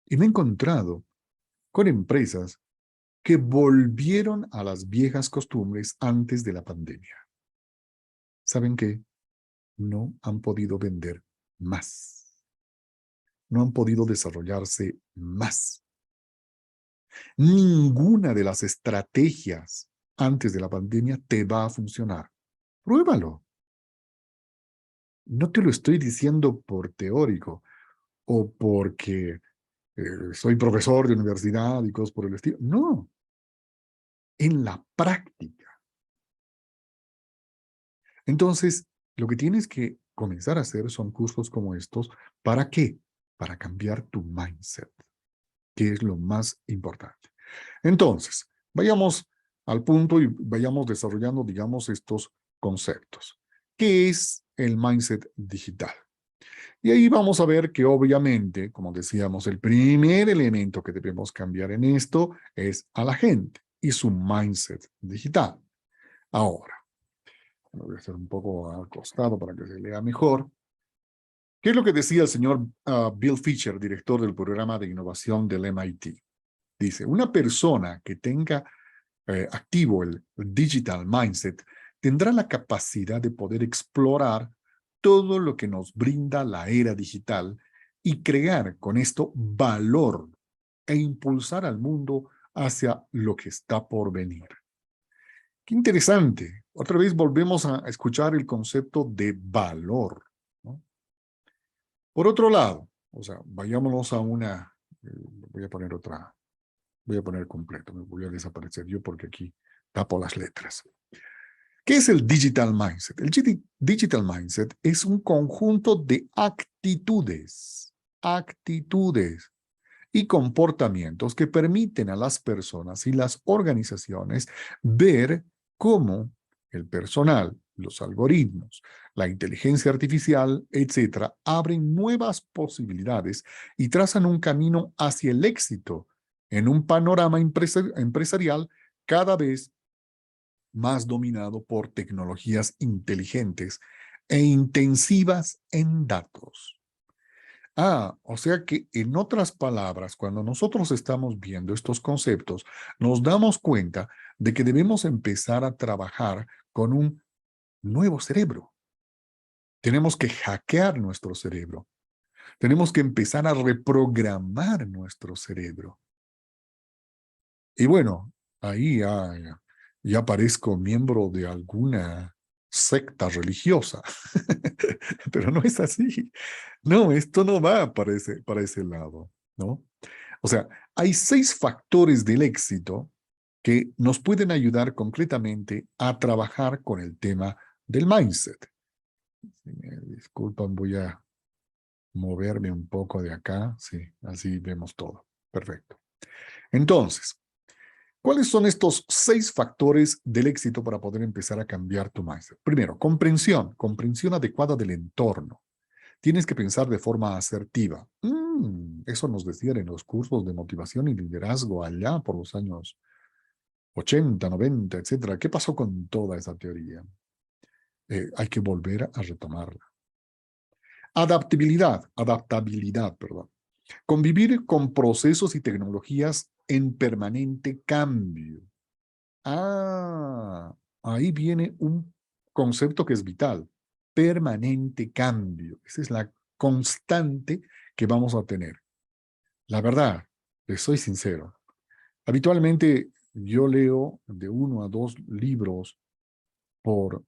Y me he encontrado con empresas que volvieron a las viejas costumbres antes de la pandemia. ¿Saben qué? No han podido vender más. No han podido desarrollarse más. Ninguna de las estrategias antes de la pandemia te va a funcionar. Pruébalo. No te lo estoy diciendo por teórico o porque soy profesor de universidad y cosas por el estilo. No, en la práctica. Entonces, lo que tienes que comenzar a hacer son cursos como estos. ¿Para qué? Para cambiar tu mindset, que es lo más importante. Entonces, vayamos al punto y vayamos desarrollando, digamos, estos conceptos. ¿Qué es el mindset digital? Y ahí vamos a ver que obviamente, como decíamos, el primer elemento que debemos cambiar en esto es a la gente y su mindset digital. Ahora, lo voy a hacer un poco al costado para que se lea mejor. ¿Qué es lo que decía el señor Bill Fisher, director del programa de innovación del MIT? Dice, una persona que tenga activo el digital mindset tendrá la capacidad de poder explorar todo lo que nos brinda la era digital y crear con esto valor e impulsar al mundo hacia lo que está por venir. Qué interesante. Otra vez volvemos a escuchar el concepto de valor, ¿no? Por otro lado, o sea, vayámonos a voy a poner otra, voy a poner completo, me voy a desaparecer yo porque aquí tapo las letras. ¿Qué es el digital mindset? El digital mindset es un conjunto de actitudes y comportamientos que permiten a las personas y las organizaciones ver cómo el personal, los algoritmos, la inteligencia artificial, etcétera, abren nuevas posibilidades y trazan un camino hacia el éxito en un panorama empresarial cada vez más dominado por tecnologías inteligentes e intensivas en datos. O sea que en otras palabras, cuando nosotros estamos viendo estos conceptos, nos damos cuenta de que debemos empezar a trabajar con un nuevo cerebro. Tenemos que hackear nuestro cerebro. Tenemos que empezar a reprogramar nuestro cerebro. Y bueno, ahí ya parezco miembro de alguna secta religiosa. Pero no es así. No, esto no va para ese lado, ¿no? O sea, hay 6 factores del éxito que nos pueden ayudar concretamente a trabajar con el tema del mindset. Si me disculpan, voy a moverme un poco de acá. Sí, así vemos todo. Perfecto. Entonces, ¿cuáles son estos 6 factores del éxito para poder empezar a cambiar tu mindset? Primero, comprensión adecuada del entorno. Tienes que pensar de forma asertiva. Eso nos decían en los cursos de motivación y liderazgo allá por los años 80, 90, etcétera. ¿Qué pasó con toda esa teoría? Hay que volver a retomarla. Adaptabilidad, perdón. Convivir con procesos y tecnologías en permanente cambio. Ah, ahí viene un concepto que es vital. Permanente cambio. Esa es la constante que vamos a tener. La verdad, les soy sincero. Habitualmente yo leo de 1 a 2 libros por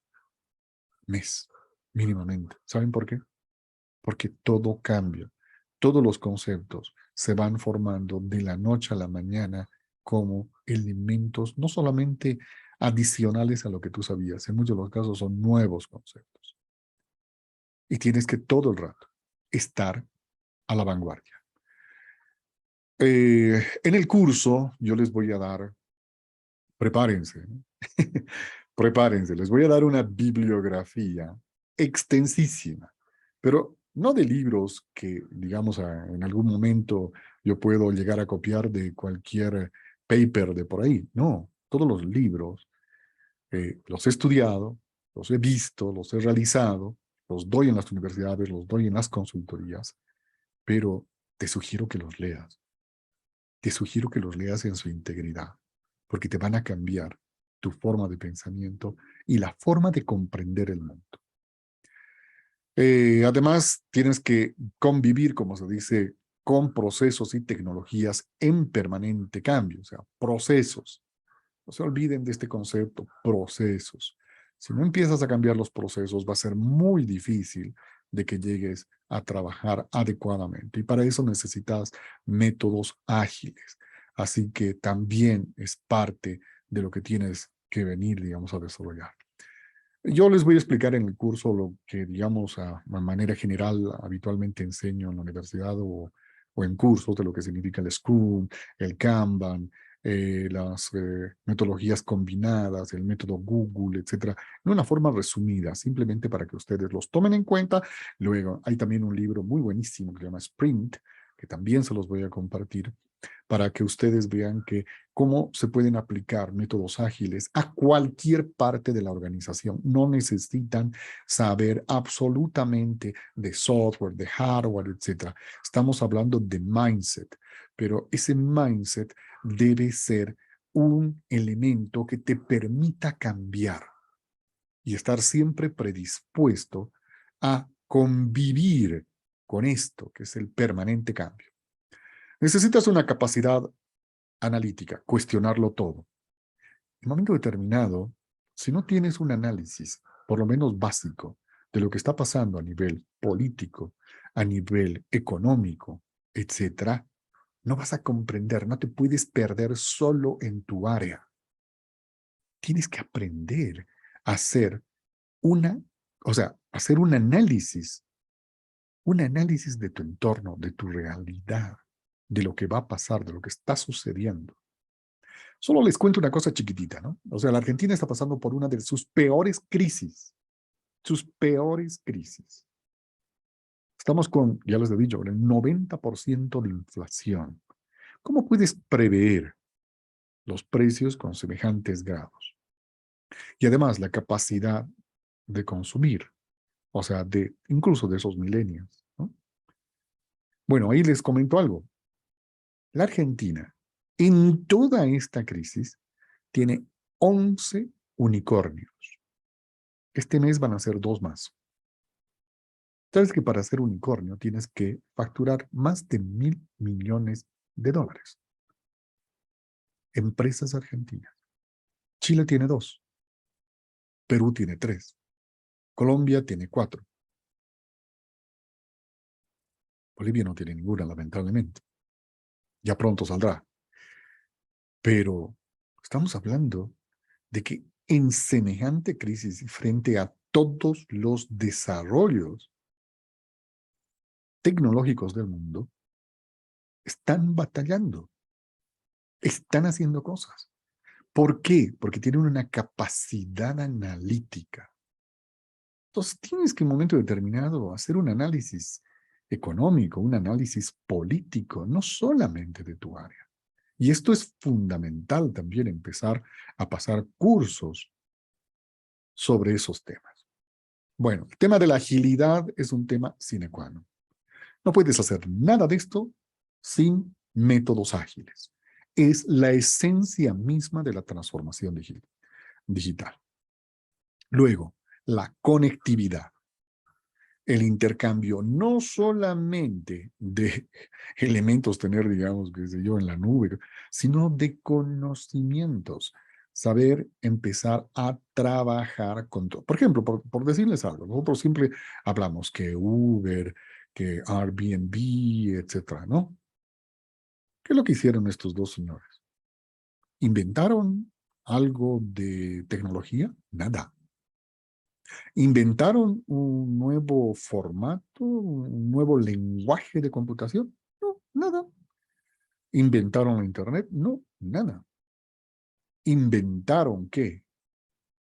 mes, mínimamente. ¿Saben por qué? Porque todo cambia. Todos los conceptos se van formando de la noche a la mañana como elementos no solamente adicionales a lo que tú sabías, en muchos de los casos son nuevos conceptos. Y tienes que todo el rato estar a la vanguardia. En el curso yo les voy a dar, prepárense, ¿no? Prepárense, les voy a dar una bibliografía extensísima, pero no de libros que, digamos, en algún momento yo puedo llegar a copiar de cualquier paper de por ahí. No, todos los libros los he estudiado, los he visto, los he realizado, los doy en las universidades, los doy en las consultorías, pero te sugiero que los leas. Te sugiero que los leas en su integridad, porque te van a cambiar tu forma de pensamiento y la forma de comprender el mundo. Además, tienes que convivir, como se dice, con procesos y tecnologías en permanente cambio, o sea, procesos. No se olviden de este concepto, procesos. Si no empiezas a cambiar los procesos, va a ser muy difícil de que llegues a trabajar adecuadamente. Y para eso necesitas métodos ágiles. Así que también es parte de lo que tienes que venir, digamos, a desarrollar. Yo les voy a explicar en el curso lo que, digamos, a manera general habitualmente enseño en la universidad o en cursos de lo que significa el Scrum, el Kanban, las metodologías combinadas, el método Google, etcétera, en una forma resumida, simplemente para que ustedes los tomen en cuenta. Luego, hay también un libro muy buenísimo que se llama Sprint, que también se los voy a compartir, para que ustedes vean que cómo se pueden aplicar métodos ágiles a cualquier parte de la organización. No necesitan saber absolutamente de software, de hardware, etc. Estamos hablando de mindset, pero ese mindset debe ser un elemento que te permita cambiar y estar siempre predispuesto a convivir con esto, que es el permanente cambio. Necesitas una capacidad analítica, cuestionarlo todo. En un momento determinado, si no tienes un análisis, por lo menos básico, de lo que está pasando a nivel político, a nivel económico, etcétera, no vas a comprender, no te puedes perder solo en tu área. Tienes que aprender a hacer hacer un análisis de tu entorno, de tu realidad, de lo que va a pasar, de lo que está sucediendo. Solo les cuento una cosa chiquitita, ¿no? O sea, la Argentina está pasando por una de sus peores crisis. Sus peores crisis. Estamos con, ya les he dicho, el 90% de inflación. ¿Cómo puedes prever los precios con semejantes grados? Y además la capacidad de consumir, o sea, incluso de esos millennials, ¿no? Bueno, ahí les comento algo. La Argentina, en toda esta crisis, tiene 11 unicornios. Este mes van a ser 2 más. Sabes que para ser unicornio tienes que facturar más de $1.000 millones. Empresas argentinas. Chile tiene 2. Perú tiene 3. Colombia tiene 4. Bolivia no tiene ninguna, lamentablemente. Ya pronto saldrá. Pero estamos hablando de que en semejante crisis y frente a todos los desarrollos tecnológicos del mundo, están batallando, están haciendo cosas. ¿Por qué? Porque tienen una capacidad analítica. Entonces tienes que en un momento determinado hacer un análisis económico, un análisis político, no solamente de tu área. Y esto es fundamental también, empezar a pasar cursos sobre esos temas. Bueno, el tema de la agilidad es un tema sine qua non. No puedes hacer nada de esto sin métodos ágiles. Es la esencia misma de la transformación digital. Luego, la conectividad. El intercambio no solamente de elementos tener, digamos, qué sé yo, en la nube, sino de conocimientos. Saber empezar a trabajar con todo. Por ejemplo, por decirles algo, nosotros siempre hablamos que Uber, que Airbnb, etcétera, ¿no? ¿Qué es lo que hicieron estos dos señores? ¿Inventaron algo de tecnología? Nada. ¿Inventaron un nuevo formato, un nuevo lenguaje de computación? No, nada. ¿Inventaron la Internet? No, nada. ¿Inventaron qué?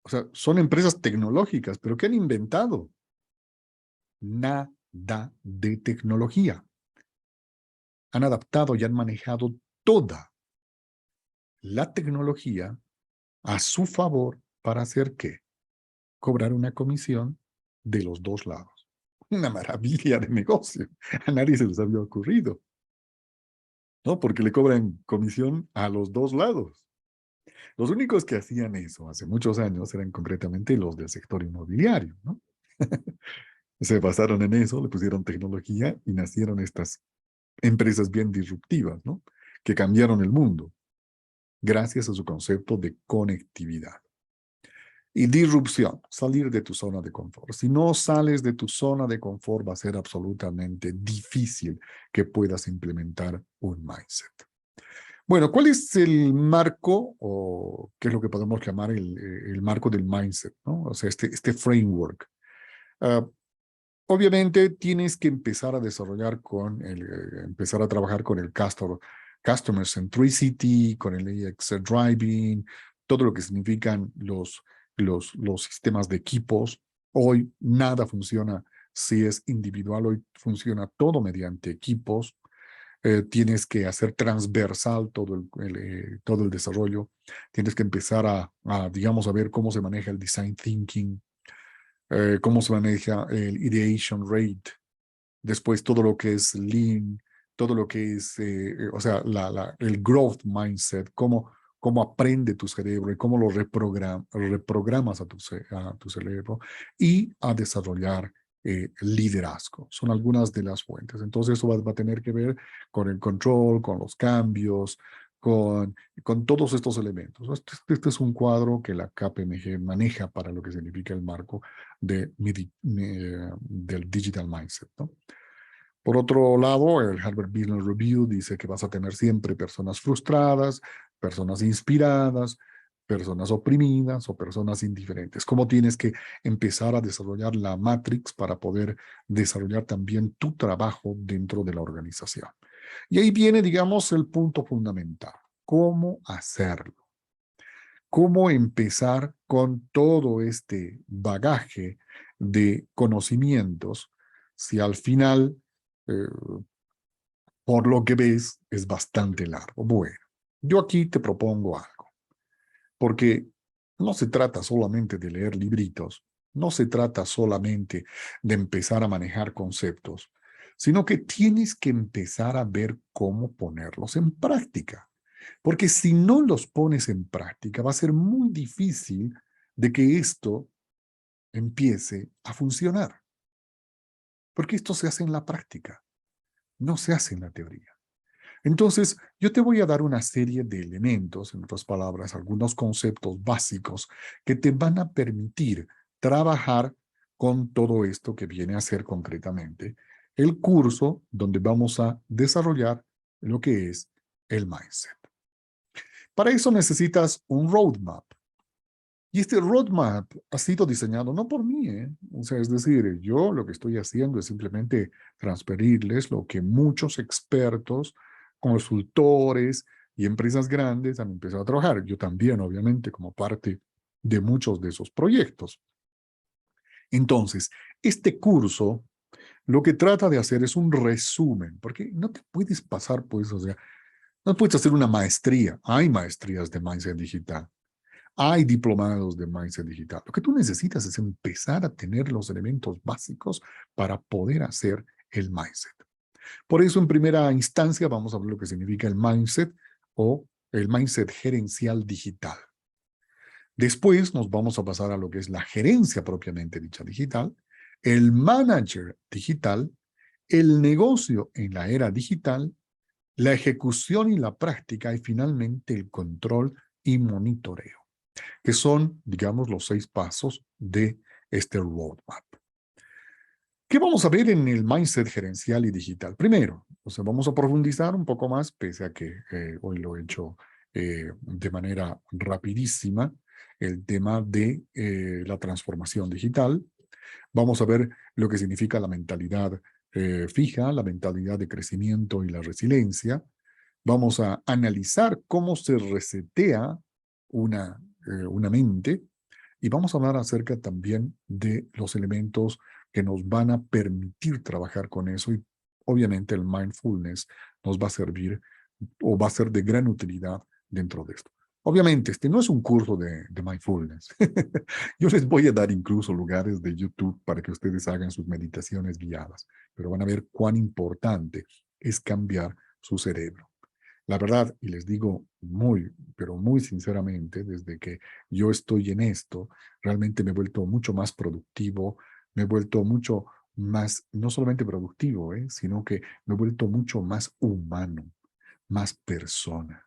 O sea, son empresas tecnológicas, pero ¿qué han inventado? Nada de tecnología. Han adaptado y han manejado toda la tecnología a su favor para hacer qué? Cobrar una comisión de los dos lados. Una maravilla de negocio. A nadie se les había ocurrido, ¿no? Porque le cobran comisión a los dos lados. Los únicos que hacían eso hace muchos años eran concretamente los del sector inmobiliario, ¿no? Se basaron en eso, le pusieron tecnología y nacieron estas empresas bien disruptivas, ¿no? Que cambiaron el mundo gracias a su concepto de conectividad. Y disrupción, salir de tu zona de confort. Si no sales de tu zona de confort, va a ser absolutamente difícil que puedas implementar un mindset. Bueno, ¿cuál es el marco o qué es lo que podemos llamar el marco del mindset, ¿no? O sea, este framework. Uh, Obviamente tienes que empezar a desarrollar empezar a trabajar con el customer centricity, con el AX driving, todo lo que significan los sistemas de equipos. Hoy nada funciona si es individual, hoy funciona todo mediante equipos. Tienes que hacer transversal todo el desarrollo. Tienes que empezar digamos, a ver cómo se maneja el design thinking, cómo se maneja el ideation rate, después todo lo que es lean, todo lo que es, o sea, el growth mindset, cómo aprende tu cerebro y cómo lo reprogramas a tu cerebro y a desarrollar liderazgo. Son algunas de las fuentes. Entonces eso va a tener que ver con el control, con los cambios, con todos estos elementos. Este es un cuadro que la KPMG maneja para lo que significa el marco del digital mindset, ¿no? Por otro lado, el Harvard Business Review dice que vas a tener siempre personas frustradas, personas inspiradas, personas oprimidas o personas indiferentes. ¿Cómo tienes que empezar a desarrollar la matrix para poder desarrollar también tu trabajo dentro de la organización? Y ahí viene, digamos, el punto fundamental. ¿Cómo hacerlo? ¿Cómo empezar con todo este bagaje de conocimientos si al final, eh, por lo que ves, es bastante largo? Bueno, yo aquí te propongo algo, porque no se trata solamente de leer libritos, no se trata solamente de empezar a manejar conceptos, sino que tienes que empezar a ver cómo ponerlos en práctica. Porque si no los pones en práctica, va a ser muy difícil de que esto empiece a funcionar. Porque esto se hace en la práctica, no se hace en la teoría. Entonces, yo te voy a dar una serie de elementos, en otras palabras, algunos conceptos básicos que te van a permitir trabajar con todo esto que viene a ser concretamente el curso donde vamos a desarrollar lo que es el mindset. Para eso necesitas un roadmap. Y este roadmap ha sido diseñado no por mí, ¿eh? O sea, es decir, yo lo que estoy haciendo es simplemente transferirles lo que muchos expertos, consultores y empresas grandes han empezado a trabajar. Yo también, obviamente, como parte de muchos de esos proyectos. Entonces, este curso lo que trata de hacer es un resumen, porque no te puedes pasar, pues, o sea, no puedes hacer una maestría. Hay maestrías de mindset digital. Hay diplomados de mindset digital. Lo que tú necesitas es empezar a tener los elementos básicos para poder hacer el mindset. Por eso, en primera instancia, vamos a ver lo que significa el mindset o el mindset gerencial digital. Después nos vamos a pasar a lo que es la gerencia propiamente dicha digital, el manager digital, el negocio en la era digital, la ejecución y la práctica y finalmente el control y monitoreo, que son, digamos, los 6 pasos de este roadmap. ¿Qué vamos a ver en el mindset gerencial y digital? Primero, o sea, vamos a profundizar un poco más, pese a que hoy lo he hecho de manera rapidísima, el tema de la transformación digital. Vamos a ver lo que significa la mentalidad fija, la mentalidad de crecimiento y la resiliencia. Vamos a analizar cómo se resetea una mente y vamos a hablar acerca también de los elementos que nos van a permitir trabajar con eso y obviamente el mindfulness nos va a servir o va a ser de gran utilidad dentro de esto. Obviamente, este no es un curso de mindfulness. Yo les voy a dar incluso lugares de YouTube para que ustedes hagan sus meditaciones guiadas, pero van a ver cuán importante es cambiar su cerebro. La verdad, y les digo muy, pero muy sinceramente, desde que yo estoy en esto, realmente me he vuelto mucho más productivo, me he vuelto mucho más, no solamente productivo, sino que me he vuelto mucho más humano, más persona.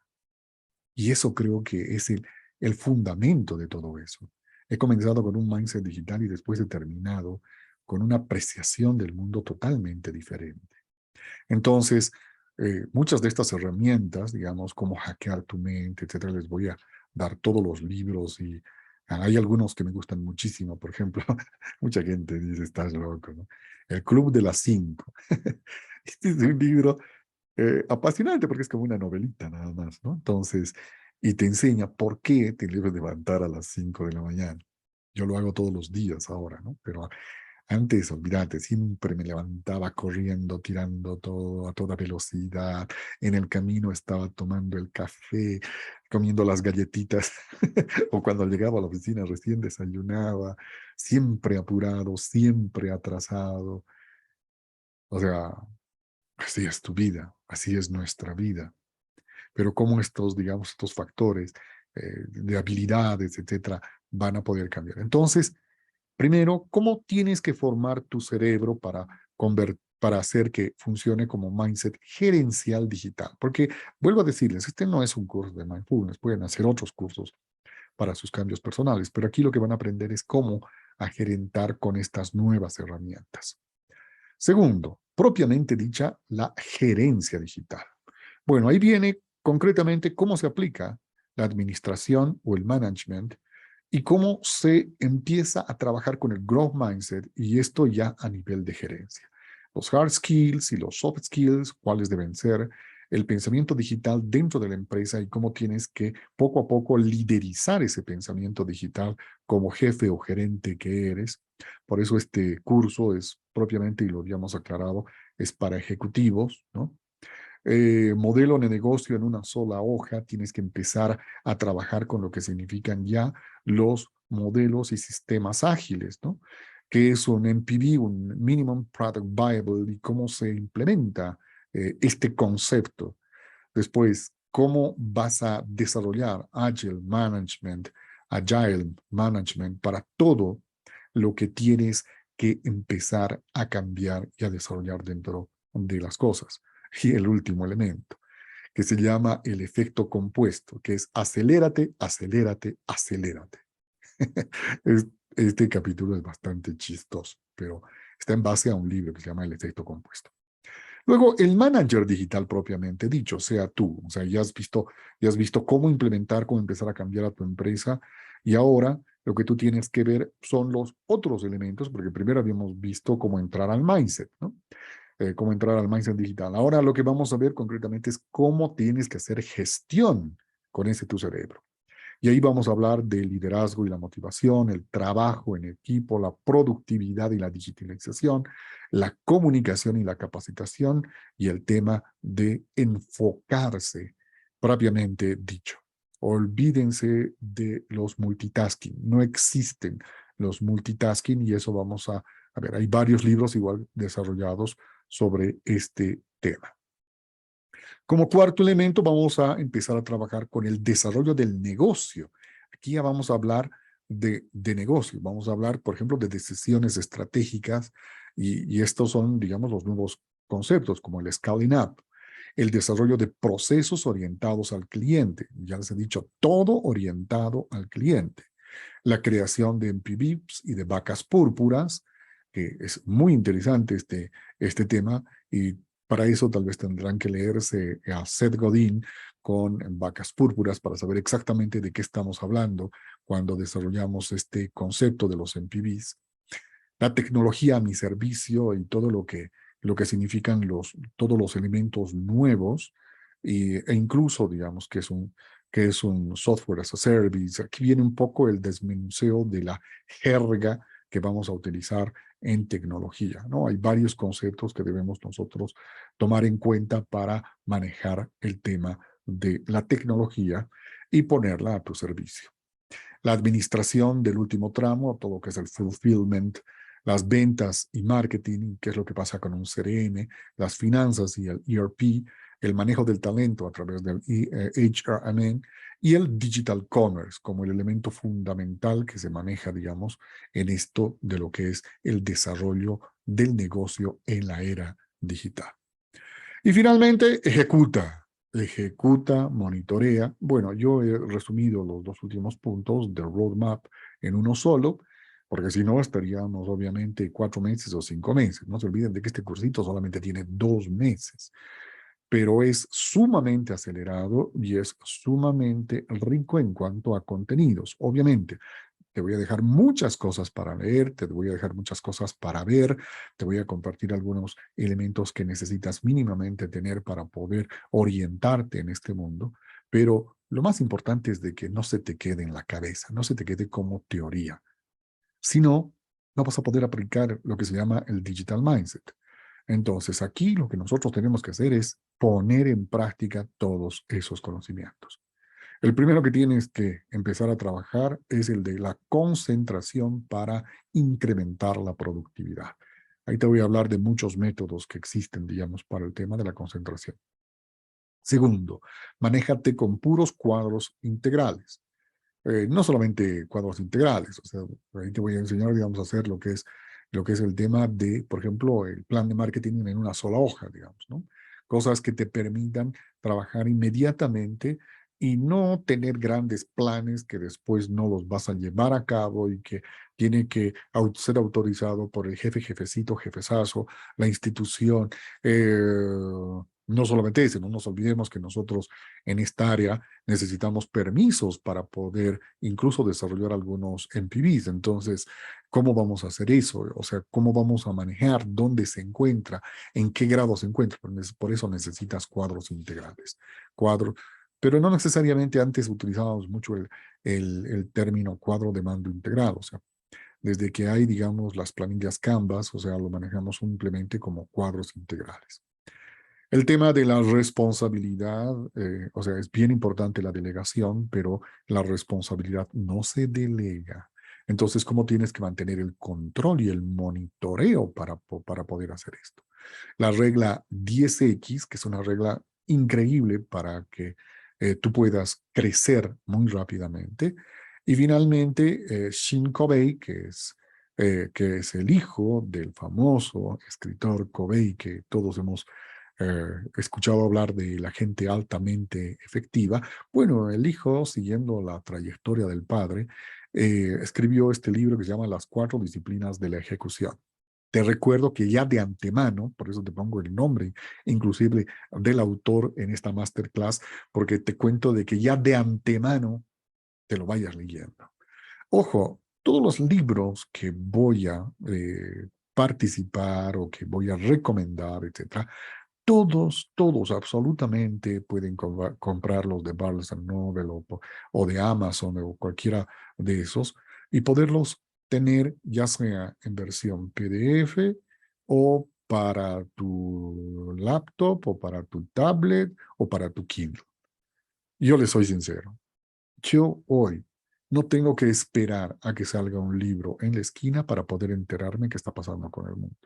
Y eso creo que es el fundamento de todo eso. He comenzado con un mindset digital y después he terminado con una apreciación del mundo totalmente diferente. Entonces, muchas de estas herramientas, digamos, como hackear tu mente, etcétera, les voy a dar todos los libros y hay algunos que me gustan muchísimo. Por ejemplo, mucha gente dice, estás loco, ¿no? El Club de las 5. Este es un libro apasionante porque es como una novelita nada más, ¿no? Entonces, y te enseña por qué te debes levantar a las 5 de la mañana. Yo lo hago todos los días ahora, ¿no? Pero antes, olvídate, siempre me levantaba corriendo, tirando todo a toda velocidad. En el camino estaba tomando el café, comiendo las galletitas, o cuando llegaba a la oficina recién desayunaba, siempre apurado, siempre atrasado. O sea, así es tu vida, así es nuestra vida. Pero cómo estos, digamos, estos factores de habilidades, etcétera, van a poder cambiar. Entonces, primero, ¿cómo tienes que formar tu cerebro para hacer que funcione como mindset gerencial digital? Porque, vuelvo a decirles, este no es un curso de mindfulness, pueden hacer otros cursos para sus cambios personales, pero aquí lo que van a aprender es cómo a gerentar con estas nuevas herramientas. Segundo, propiamente dicha, la gerencia digital. Bueno, ahí viene concretamente cómo se aplica la administración o el management y cómo se empieza a trabajar con el growth mindset y esto ya a nivel de gerencia. Los hard skills y los soft skills, cuáles deben ser, el pensamiento digital dentro de la empresa y cómo tienes que poco a poco liderizar ese pensamiento digital como jefe o gerente que eres. Por eso este curso es propiamente, y lo habíamos aclarado, es para ejecutivos, ¿no? Modelo de negocio en una sola hoja, tienes que empezar a trabajar con lo que significan ya los modelos y sistemas ágiles, ¿no? ¿Qué es un MPV, un Minimum Product Viable, y cómo se implementa este concepto? Después, ¿cómo vas a desarrollar Agile Management para todo lo que tienes que empezar a cambiar y a desarrollar dentro de las cosas? Y el último elemento, que se llama el efecto compuesto, que es acelérate, acelérate, acelérate. Este capítulo es bastante chistoso, pero está en base a un libro que se llama El efecto compuesto. Luego, el manager digital propiamente dicho, sea tú, o sea, ya has visto cómo implementar, cómo empezar a cambiar a tu empresa, y ahora lo que tú tienes que ver son los otros elementos, porque primero habíamos visto cómo entrar al mindset, ¿no? Cómo entrar al mindset digital. Ahora lo que vamos a ver concretamente es cómo tienes que hacer gestión con ese tu cerebro. Y ahí vamos a hablar del liderazgo y la motivación, el trabajo en equipo, la productividad y la digitalización, la comunicación y la capacitación y el tema de enfocarse propiamente dicho. Olvídense de los multitasking. No existen los multitasking y eso vamos a ver. Hay varios libros igual desarrollados sobre este tema. Como cuarto elemento, vamos a empezar a trabajar con el desarrollo del negocio. Aquí ya vamos a hablar de negocio. Vamos a hablar, por ejemplo, de decisiones estratégicas y estos son, digamos, los nuevos conceptos como el scaling up, el desarrollo de procesos orientados al cliente. Ya les he dicho, todo orientado al cliente. La creación de MPVs y de vacas púrpuras, que es muy interesante este tema, y para eso tal vez tendrán que leerse a Seth Godin con Vacas Púrpuras para saber exactamente de qué estamos hablando cuando desarrollamos este concepto de los MPVs. La tecnología a mi servicio y todo lo que significan todos los elementos nuevos e incluso, digamos, que es un software as a service. Aquí viene un poco el desmenuzeo de la jerga que vamos a utilizar en tecnología, ¿no? Hay varios conceptos que debemos nosotros tomar en cuenta para manejar el tema de la tecnología y ponerla a tu servicio. La administración del último tramo, todo lo que es el fulfillment, las ventas y marketing, qué es lo que pasa con un CRM, las finanzas y el ERP, el manejo del talento a través del HRM y el digital commerce como el elemento fundamental que se maneja, digamos, en esto de lo que es el desarrollo del negocio en la era digital. Y finalmente, ejecuta, monitorea. Bueno, yo he resumido los dos últimos puntos del roadmap en uno solo, porque si no estaríamos obviamente 4 meses o 5 meses. No se olviden de que este cursito solamente tiene 2 meses, pero es sumamente acelerado y es sumamente rico en cuanto a contenidos. Obviamente, te voy a dejar muchas cosas para leer, te voy a dejar muchas cosas para ver, te voy a compartir algunos elementos que necesitas mínimamente tener para poder orientarte en este mundo, pero lo más importante es de que no se te quede en la cabeza, no se te quede como teoría. Si no, no vas a poder aplicar lo que se llama el digital mindset. Entonces, aquí lo que nosotros tenemos que hacer es poner en práctica todos esos conocimientos. El primero que tienes que empezar a trabajar es el de la concentración para incrementar la productividad. Ahí te voy a hablar de muchos métodos que existen, digamos, para el tema de la concentración. Segundo, manéjate con puros cuadros integrales. No solamente cuadros integrales, o sea, ahí te voy a enseñar, digamos, a hacer lo que es el tema de, por ejemplo, el plan de marketing en una sola hoja, digamos, ¿no? Cosas que te permitan trabajar inmediatamente y no tener grandes planes que después no los vas a llevar a cabo y que tiene que ser autorizado por el jefe, jefecito, jefezazo, la institución. No solamente ese, no nos olvidemos que nosotros en esta área necesitamos permisos para poder incluso desarrollar algunos MPVs. Entonces, ¿cómo vamos a hacer eso? O sea, ¿cómo vamos a manejar dónde se encuentra, en qué grado se encuentra? Por eso necesitas cuadros integrales. Cuadros, pero no necesariamente antes utilizábamos mucho el término cuadro de mando integral. O sea, desde que hay, digamos, las planillas Canvas, o sea, lo manejamos simplemente como cuadros integrales. El tema de la responsabilidad, o sea, es bien importante la delegación, pero la responsabilidad no se delega. Entonces, ¿cómo tienes que mantener el control y el monitoreo para poder hacer esto? La regla 10X, que es una regla increíble para que tú puedas crecer muy rápidamente. Y finalmente, Shin Kobe, que es el hijo del famoso escritor Kobe, que todos hemos escuchado hablar de la gente altamente efectiva. Bueno, el hijo, siguiendo la trayectoria del padre, escribió este libro que se llama Las cuatro disciplinas de la ejecución. Te recuerdo que ya de antemano, por eso te pongo el nombre, inclusive del autor en esta masterclass, porque te cuento de que ya de antemano te lo vayas leyendo. Ojo, todos los libros que voy a participar o que voy a recomendar, etcétera, todos absolutamente pueden comprarlos de Barnes Noble o de Amazon o cualquiera de esos y poderlos tener ya sea en versión PDF o para tu laptop o para tu tablet o para tu Kindle. Yo les soy sincero, yo hoy no tengo que esperar a que salga un libro en la esquina para poder enterarme qué está pasando con el mundo.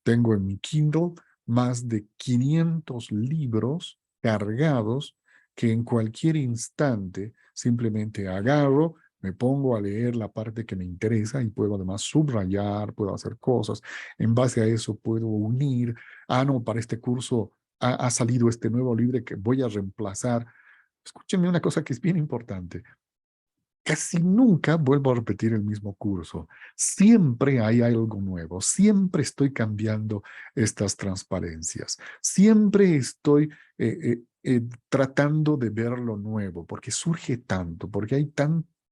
Tengo en mi Kindle más de 500 libros cargados que en cualquier instante simplemente agarro, me pongo a leer la parte que me interesa y puedo además subrayar, puedo hacer cosas. En base a eso puedo unir, no, para este curso ha salido este nuevo libro que voy a reemplazar. Escúchenme una cosa que es bien importante. Casi nunca vuelvo a repetir el mismo curso. Siempre hay algo nuevo. Siempre estoy cambiando estas transparencias. Siempre estoy tratando de ver lo nuevo, porque surge tanto, porque hay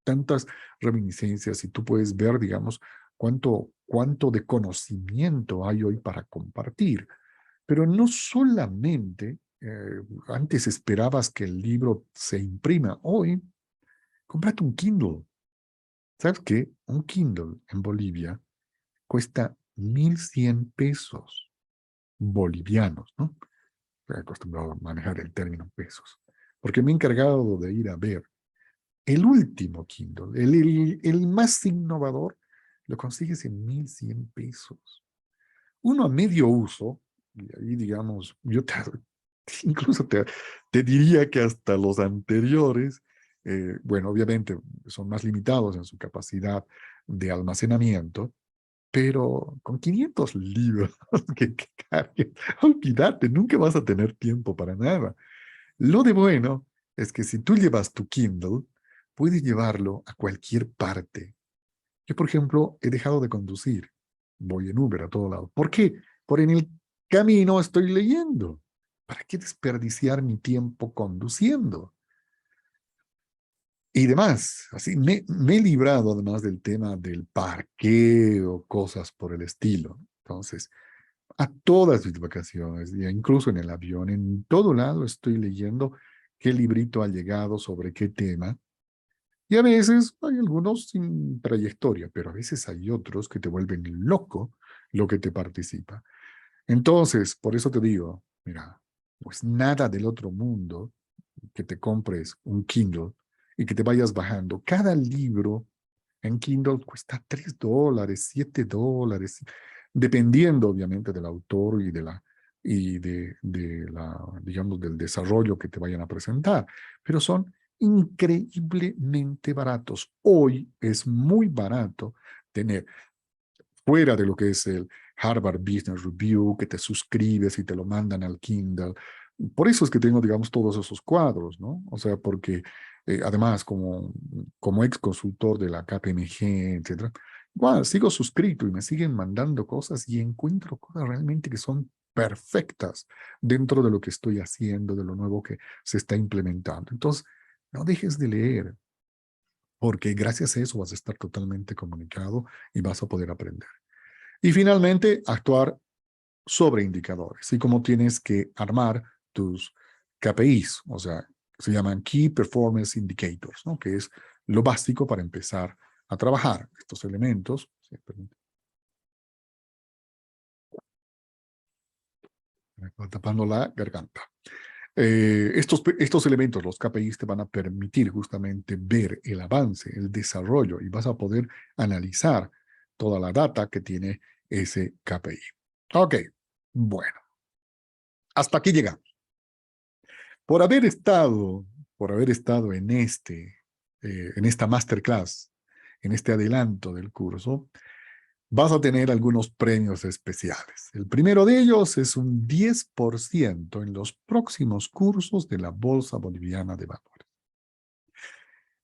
tantas reminiscencias y tú puedes ver, digamos, cuánto de conocimiento hay hoy para compartir. Pero no solamente antes esperabas que el libro se imprima. Hoy, cómprate un Kindle. ¿Sabes qué? Un Kindle en Bolivia cuesta 1,100 pesos bolivianos, ¿no? Estoy acostumbrado a manejar el término pesos. Porque me he encargado de ir a ver el último Kindle, el más innovador, lo consigues en 1,100 pesos. Uno a medio uso, y ahí digamos, incluso te diría que hasta los anteriores, bueno, obviamente son más limitados en su capacidad de almacenamiento, pero con 500 libros que cargues, olvídate, nunca vas a tener tiempo para nada. Lo de bueno es que si tú llevas tu Kindle, puedes llevarlo a cualquier parte. Yo, por ejemplo, he dejado de conducir. Voy en Uber a todo lado. ¿Por qué? Por en el camino estoy leyendo. ¿Para qué desperdiciar mi tiempo conduciendo? Y demás, así me he librado además del tema del parqueo, cosas por el estilo. Entonces, a todas mis vacaciones, incluso en el avión, en todo lado estoy leyendo qué librito ha llegado sobre qué tema. Y a veces hay algunos sin trayectoria, pero a veces hay otros que te vuelven loco lo que te participa. Entonces, por eso te digo, mira, pues nada del otro mundo que te compres un Kindle y que te vayas bajando. Cada libro en Kindle cuesta $3, $7, dependiendo obviamente del autor y de la, digamos, del desarrollo que te vayan a presentar. Pero son increíblemente baratos. Hoy es muy barato tener fuera de lo que es el Harvard Business Review, que te suscribes y te lo mandan al Kindle. Por eso es que tengo, digamos, todos esos cuadros, ¿no? O sea, porque además, como ex consultor de la KPMG, etcétera, igual sigo suscrito y me siguen mandando cosas y encuentro cosas realmente que son perfectas dentro de lo que estoy haciendo, de lo nuevo que se está implementando. Entonces, no dejes de leer, porque gracias a eso vas a estar totalmente comunicado y vas a poder aprender. Y finalmente, actuar sobre indicadores y cómo tienes que armar tus KPIs, o sea, se llaman Key Performance Indicators, ¿no? Que es lo básico para empezar a trabajar estos elementos. Sí, me está tapando la garganta. Estos elementos, los KPIs, te van a permitir justamente ver el avance, el desarrollo y vas a poder analizar toda la data que tiene ese KPI. Ok, bueno, hasta aquí llegamos. Por haber estado, por haber estado en esta masterclass, en este adelanto del curso, vas a tener algunos premios especiales. El primero de ellos es un 10% en los próximos cursos de la Bolsa Boliviana de Valores.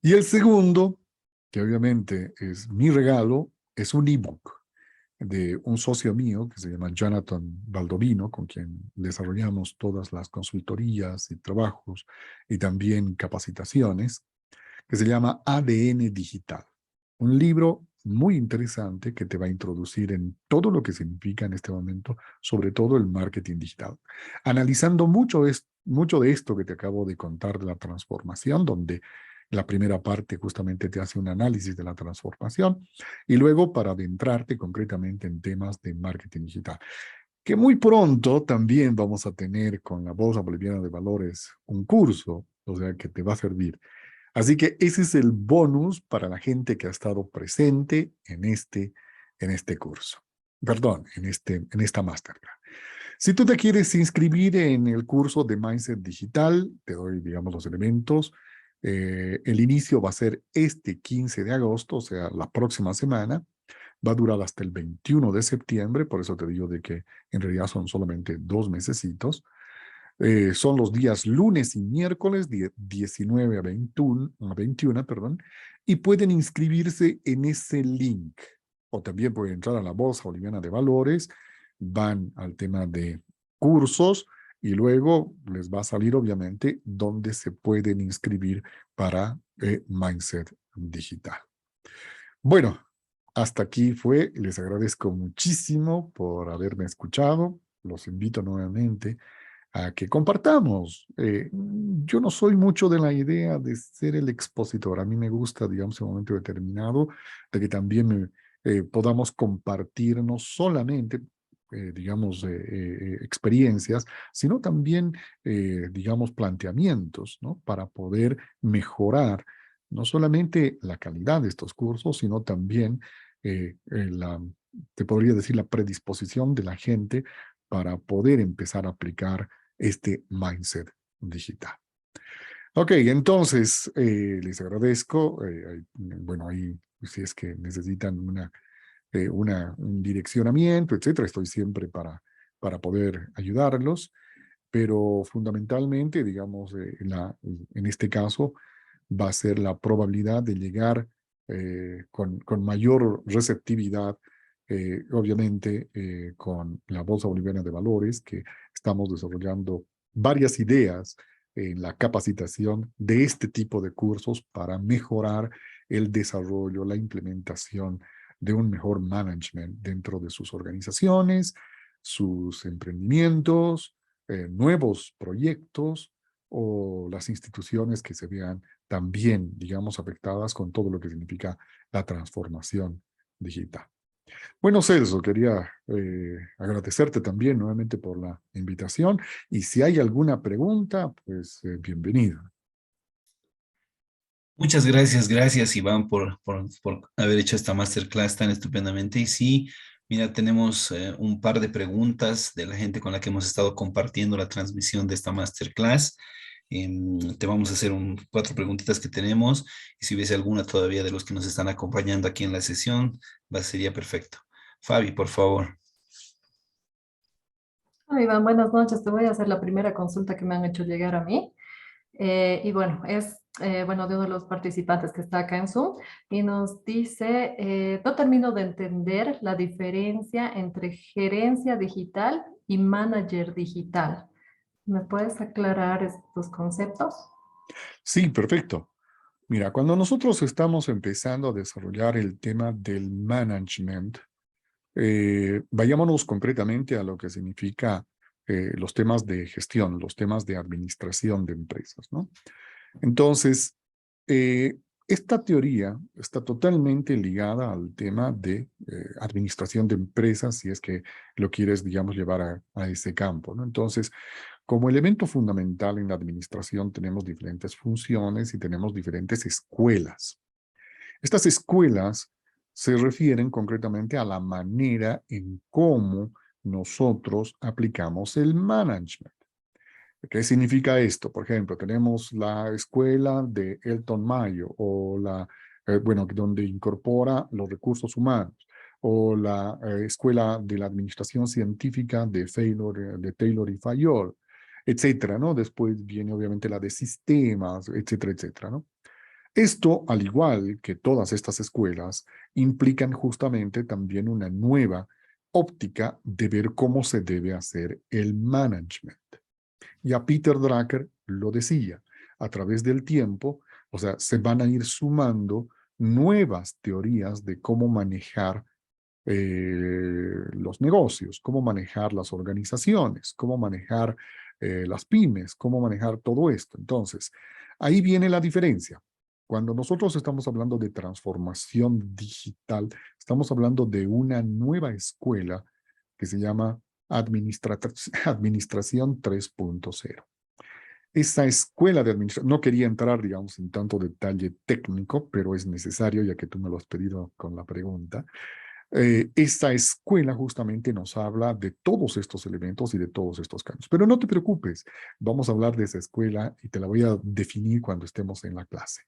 Y el segundo que obviamente es mi regalo, es un ebook de un socio mío que se llama Jonathan Baldovino, con quien desarrollamos todas las consultorías y trabajos y también capacitaciones, que se llama ADN Digital. Un libro muy interesante que te va a introducir en todo lo que significa en este momento, sobre todo el marketing digital. Analizando mucho de esto que te acabo de contar de la transformación, donde la primera parte justamente te hace un análisis de la transformación y luego para adentrarte concretamente en temas de marketing digital. Que muy pronto también vamos a tener con la Bolsa Boliviana de Valores un curso, o sea, que te va a servir. Así que ese es el bonus para la gente que ha estado presente en este curso. Perdón, en esta masterclass. Si tú te quieres inscribir en el curso de Mindset Digital, te doy, digamos, los elementos. El inicio va a ser este 15 de agosto, o sea, la próxima semana. Va a durar hasta el 21 de septiembre, por eso te digo de que en realidad son solamente 2 mesecitos. Son los días lunes y miércoles, 19 a 21, perdón, y pueden inscribirse en ese link. O también pueden entrar a la Bolsa Boliviana de Valores, van al tema de cursos y luego les va a salir obviamente dónde se pueden inscribir para Mindset Digital. Bueno, hasta aquí fue. Les agradezco muchísimo por haberme escuchado. Los invito nuevamente a que compartamos. Yo no soy mucho de la idea de ser el expositor. A mí me gusta, digamos, en un momento determinado, de que también podamos compartir no solamente, digamos, experiencias, sino también, digamos, planteamientos, ¿no? Para poder mejorar no solamente la calidad de estos cursos, sino también te podría decir, la predisposición de la gente para poder empezar a aplicar este mindset digital. Ok, entonces les agradezco. Bueno, ahí si es que necesitan un direccionamiento, etcétera, estoy siempre para poder ayudarlos, pero fundamentalmente, digamos, en este caso, va a ser la probabilidad de llegar con mayor receptividad, obviamente, con la Bolsa Boliviana de Valores, que estamos desarrollando varias ideas en la capacitación de este tipo de cursos para mejorar el desarrollo, la implementación de un mejor management dentro de sus organizaciones, sus emprendimientos, nuevos proyectos o las instituciones que se vean también, digamos, afectadas con todo lo que significa la transformación digital. Bueno, Celso, quería agradecerte también nuevamente por la invitación y si hay alguna pregunta, pues bienvenido.
Muchas gracias, gracias Iván por haber hecho esta masterclass tan estupendamente. Y sí, mira, tenemos un par de preguntas de la gente con la que hemos estado compartiendo la transmisión de esta masterclass. Te vamos a hacer cuatro preguntitas que tenemos y si hubiese alguna todavía de los que nos están acompañando aquí en la sesión, sería perfecto. Fabi, por favor.
Hola, Iván, buenas noches. Te voy a hacer la primera consulta que me han hecho llegar a mí. Y bueno, es bueno, de uno de los participantes que está acá en Zoom y nos dice, no termino de entender la diferencia entre gerencia digital y manager digital. ¿Me puedes aclarar estos conceptos?
Sí, perfecto. Mira, cuando nosotros estamos empezando a desarrollar el tema del management, vayámonos concretamente a lo que significa los temas de gestión, los temas de administración de empresas, ¿no? Entonces, eh, esta teoría está totalmente ligada al tema de administración de empresas, si es que lo quieres, digamos, llevar a ese campo, ¿no? Entonces, como elemento fundamental en la administración tenemos diferentes funciones y tenemos diferentes escuelas. Estas escuelas se refieren concretamente a la manera en cómo nosotros aplicamos el management. ¿Qué significa esto? Por ejemplo, tenemos la escuela de Elton Mayo o bueno, donde incorpora los recursos humanos o la escuela de la administración científica de Taylor y Fayol, etcétera, ¿no? Después viene obviamente la de sistemas, etcétera, etcétera, ¿no? Esto, al igual que todas estas escuelas, implican justamente también una nueva óptica de ver cómo se debe hacer el management. Ya Peter Drucker lo decía, a través del tiempo, o sea, se van a ir sumando nuevas teorías de cómo manejar los negocios, cómo manejar las organizaciones, cómo manejar las pymes, cómo manejar todo esto. Entonces, ahí viene la diferencia. Cuando nosotros estamos hablando de transformación digital, estamos hablando de una nueva escuela que se llama Administración 3.0. Esa escuela de administración, no quería entrar, digamos, en tanto detalle técnico, pero es necesario, ya que tú me lo has pedido con la pregunta. Esta escuela justamente nos habla de todos estos elementos y de todos estos cambios. Pero no te preocupes, vamos a hablar de esa escuela y te la voy a definir cuando estemos en la clase.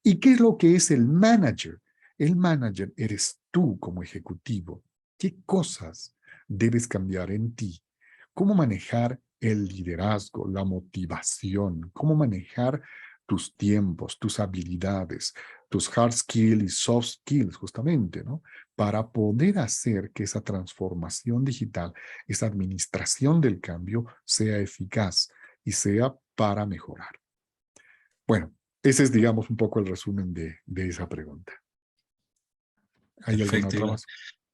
¿Y qué es lo que es el manager? El manager eres tú como ejecutivo. ¿Qué cosas debes cambiar en ti? ¿Cómo manejar el liderazgo, la motivación? ¿Cómo manejar tus tiempos, tus habilidades, tus hard skills y soft skills, justamente, ¿no? Para poder hacer que esa transformación digital, esa administración del cambio sea eficaz y sea para mejorar. Bueno, ese es, digamos, un poco el resumen de esa pregunta. ¿Hay alguna
Perfecto,
otra
Iván.
más?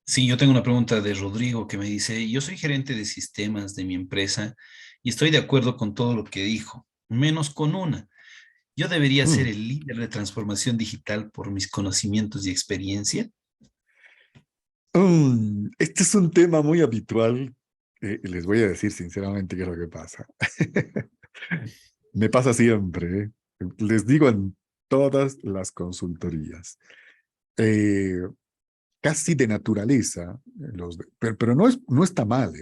Sí, yo tengo una pregunta de Rodrigo que me dice, yo soy gerente de sistemas de mi empresa y estoy de acuerdo con todo lo que dijo, menos con una. Yo debería ser
Mm.
el líder de transformación digital por mis conocimientos y experiencia.
Este es un tema muy habitual. Les voy a decir sinceramente qué es lo que pasa. Me pasa siempre, ¿eh? Les digo en todas las consultorías. Eh, Casi de naturaleza, pero no está mal,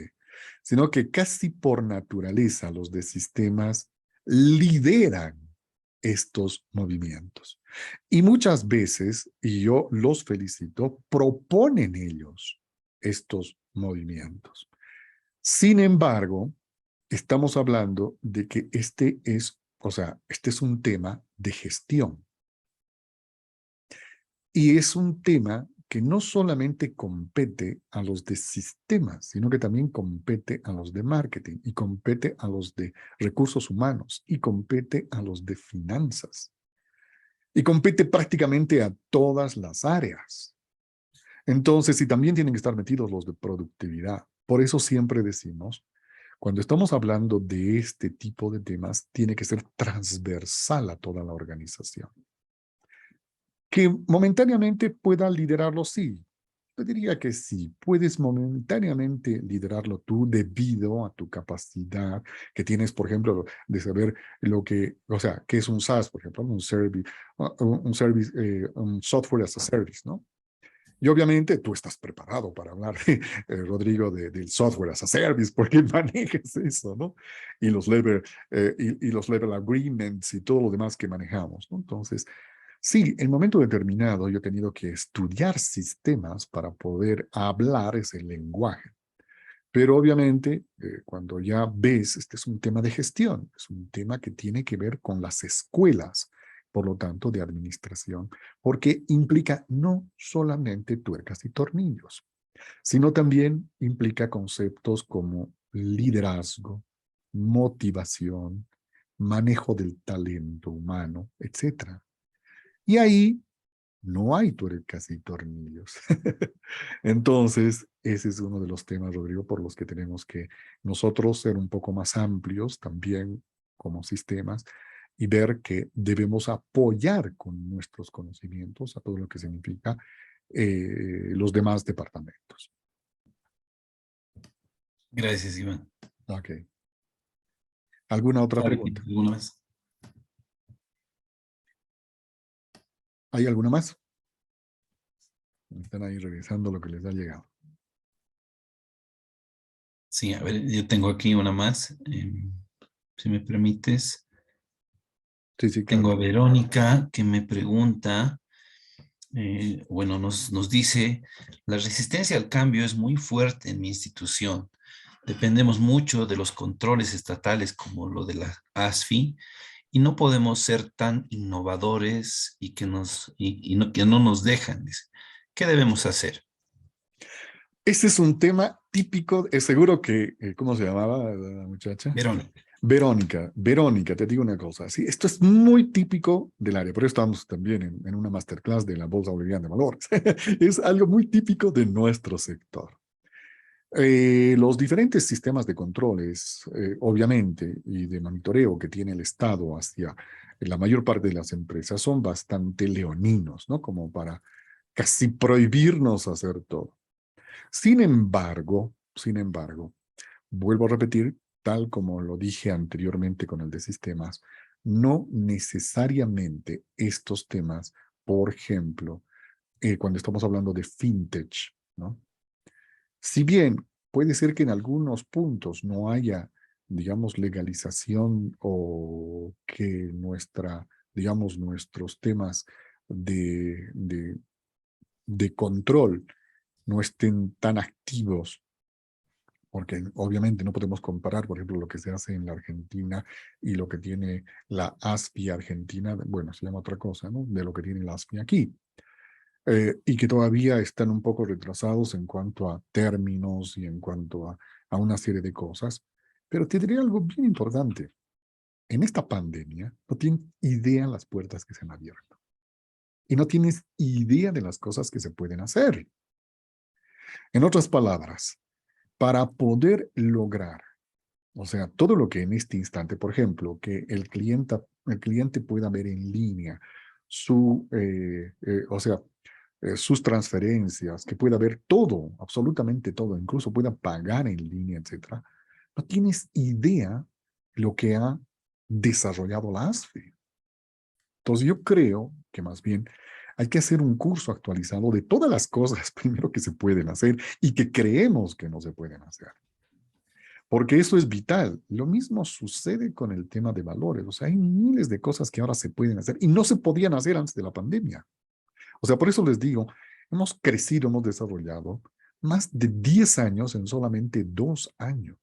sino que casi por naturaleza los de sistemas lideran estos movimientos. Y muchas veces, y yo los felicito, proponen ellos estos movimientos. Sin embargo, estamos hablando de que este es un tema de gestión. Y es un tema que no solamente compete a los de sistemas, sino que también compete a los de marketing y compete a los de recursos humanos y compete a los de finanzas y compete prácticamente a todas las áreas. Entonces, y también tienen que estar metidos los de productividad. Por eso siempre decimos, cuando estamos hablando de este tipo de temas, tiene que ser transversal a toda la organización. Que momentáneamente pueda liderarlo, sí. Yo diría que sí, puedes momentáneamente liderarlo tú debido a tu capacidad que tienes, por ejemplo, de saber lo que, o sea, qué es un SaaS, por ejemplo, un software as a service, ¿no? Y obviamente tú estás preparado para hablar, Rodrigo, del software as a service, porque manejas eso, ¿no? Y los y los level agreements y todo lo demás que manejamos, ¿no? Entonces, sí, en momento determinado yo he tenido que estudiar sistemas para poder hablar ese lenguaje. Pero obviamente, cuando ya ves, este es un tema de gestión, es un tema que tiene que ver con las escuelas, por lo tanto, de administración, porque implica no solamente tuercas y tornillos, sino también implica conceptos como liderazgo, motivación, manejo del talento humano, etcétera. Y ahí no hay tuercas y tornillos. Entonces, ese es uno de los temas, Rodrigo, por los que tenemos que nosotros ser un poco más amplios también como sistemas y ver que debemos apoyar con nuestros conocimientos a todo lo que significa los demás departamentos.
Gracias, Iván.
Ok. ¿Alguna otra
Claro,
pregunta?
¿alguna más?
¿Hay alguna más? Están ahí revisando lo que les ha llegado.
Sí, a ver, yo tengo aquí una más. Si me permites,
Sí, sí,
tengo
claro.
a Verónica que me pregunta, bueno, nos dice, la resistencia al cambio es muy fuerte en mi institución. Dependemos mucho de los controles estatales como lo de la ASFI y no podemos ser tan innovadores y que no nos dejan. Dice. ¿Qué debemos hacer?
Ese es un tema típico, es seguro que, ¿cómo se llamaba la muchacha?
Verónica.
Verónica, te digo una cosa, sí, esto es muy típico del área, por eso estamos también en una masterclass de la Bolsa Boliviana de Valores. Es algo muy típico de nuestro sector. Los diferentes sistemas de controles, obviamente, y de monitoreo que tiene el Estado hacia la mayor parte de las empresas son bastante leoninos, ¿no? Como para casi prohibirnos hacer todo. Sin embargo, vuelvo a repetir, tal como lo dije anteriormente con el de sistemas, no necesariamente estos temas, por ejemplo, cuando estamos hablando de fintech, ¿no? Si bien puede ser que en algunos puntos no haya, digamos, legalización o que digamos, nuestros temas de control no estén tan activos, porque obviamente no podemos comparar, por ejemplo, lo que se hace en la Argentina y lo que tiene la ASFI argentina, bueno, se llama otra cosa, ¿no? De lo que tiene la ASFI aquí. Y que todavía están un poco retrasados en cuanto a términos y en cuanto a una serie de cosas. Pero te diré algo bien importante. En esta pandemia no tienes idea las puertas que se han abierto. Y no tienes idea de las cosas que se pueden hacer. En otras palabras, para poder lograr, o sea, todo lo que en este instante, por ejemplo, que el cliente pueda ver en línea sus transferencias, que pueda ver todo, absolutamente todo, incluso pueda pagar en línea, etcétera. No tienes idea lo que ha desarrollado la ASFE. Entonces yo creo que más bien hay que hacer un curso actualizado de todas las cosas primero que se pueden hacer y que creemos que no se pueden hacer. Porque eso es vital. Lo mismo sucede con el tema de valores. O sea, hay miles de cosas que ahora se pueden hacer y no se podían hacer antes de la pandemia. O sea, por eso les digo, hemos crecido, hemos desarrollado más de 10 años en solamente 2 años.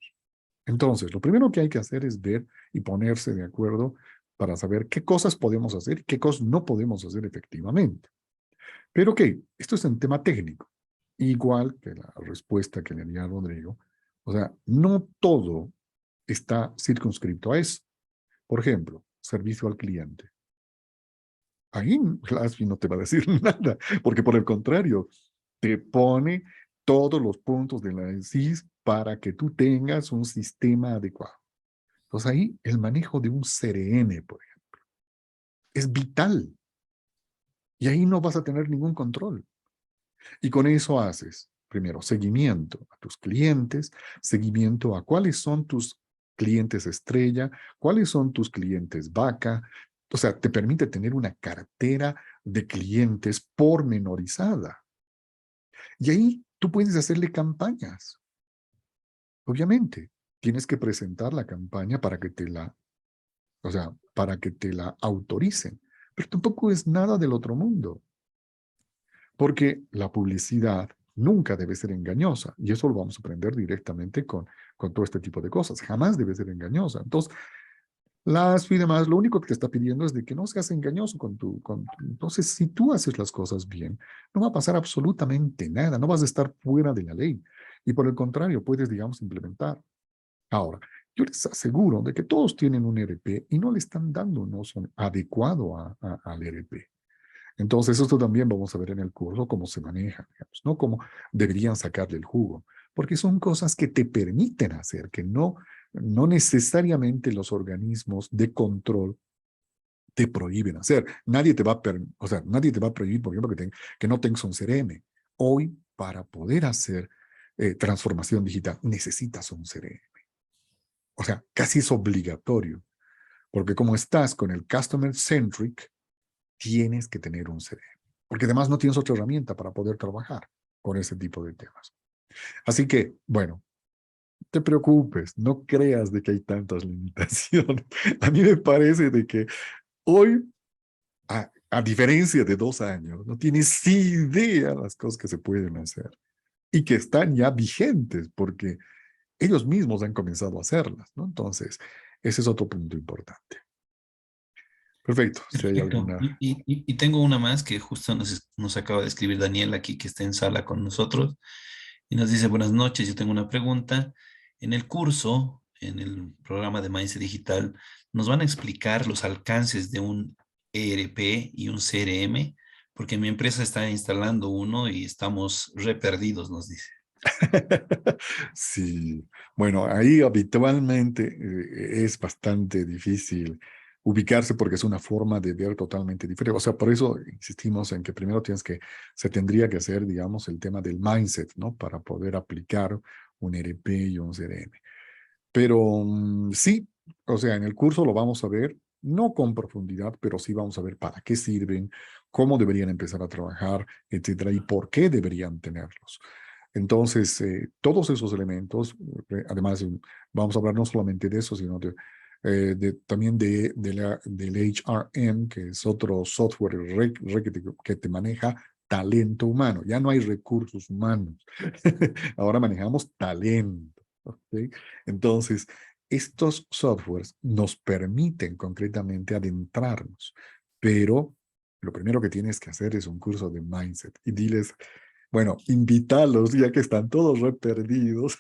Entonces, lo primero que hay que hacer es ver y ponerse de acuerdo para saber qué cosas podemos hacer y qué cosas no podemos hacer efectivamente. Pero ok, esto es un tema técnico. Igual que la respuesta que le di a Rodrigo. O sea, no todo está circunscrito a eso. Por ejemplo, servicio al cliente. Ahí Glassfish no te va a decir nada, porque por el contrario, te pone todos los puntos de la SIS para que tú tengas un sistema adecuado. Entonces ahí el manejo de un CRM, por ejemplo, es vital. Y ahí no vas a tener ningún control. Y con eso haces, primero, seguimiento a tus clientes, seguimiento a cuáles son tus clientes estrella, cuáles son tus clientes vaca. O sea, te permite tener una cartera de clientes pormenorizada. Y ahí tú puedes hacerle campañas. Obviamente, tienes que presentar la campaña para que para que te la autoricen. Pero tampoco es nada del otro mundo. Porque la publicidad nunca debe ser engañosa. Y eso lo vamos a aprender directamente con todo este tipo de cosas. Jamás debe ser engañosa. Entonces, las y demás, lo único que te está pidiendo es de que no seas engañoso Entonces, si tú haces las cosas bien, no va a pasar absolutamente nada. No vas a estar fuera de la ley. Y por el contrario, puedes, digamos, implementar. Ahora, yo les aseguro de que todos tienen un ERP y no le están dando un uso adecuado al ERP. Entonces, esto también vamos a ver en el curso cómo se maneja, digamos, ¿no? Cómo deberían sacarle el jugo, porque son cosas que te permiten hacer, que no necesariamente los organismos de control te prohíben hacer. Nadie te va a prohibir, por ejemplo, que no tengas un CRM. Hoy, para poder hacer transformación digital, necesitas un CRM. O sea, casi es obligatorio, porque como estás con el Customer Centric, tienes que tener un CRM, porque además no tienes otra herramienta para poder trabajar con ese tipo de temas. Así que, bueno, te preocupes, no creas de que hay tantas limitaciones. A mí me parece de que hoy, a diferencia de 2 años, no tienes idea las cosas que se pueden hacer y que están ya vigentes porque ellos mismos han comenzado a hacerlas, ¿no? Entonces, ese es otro punto importante. Perfecto, si hay
Perfecto.
alguna...
Y tengo una más que justo nos acaba de escribir Daniel aquí, que está en sala con nosotros, y nos dice, buenas noches, yo tengo una pregunta. En el curso, en el programa de Mindset Digital, nos van a explicar los alcances de un ERP y un CRM, porque mi empresa está instalando uno y estamos re perdidos, nos dice.
Sí, bueno, ahí habitualmente es bastante difícil ubicarse porque es una forma de ver totalmente diferente. O sea, por eso insistimos en que primero se tendría que hacer, digamos, el tema del mindset, ¿no? Para poder aplicar un ERP y un CRM. Pero sí, o sea, en el curso lo vamos a ver, no con profundidad, pero sí vamos a ver para qué sirven, cómo deberían empezar a trabajar, etcétera, y por qué deberían tenerlos. Entonces, todos esos elementos, además, vamos a hablar no solamente de eso, sino también del HRM, que es otro software que te maneja talento humano. Ya no hay recursos humanos. Ahora manejamos talento. ¿Okay? Entonces, estos softwares nos permiten concretamente adentrarnos, pero lo primero que tienes que hacer es un curso de mindset y diles, bueno, invítalos, ya que están todos re perdidos.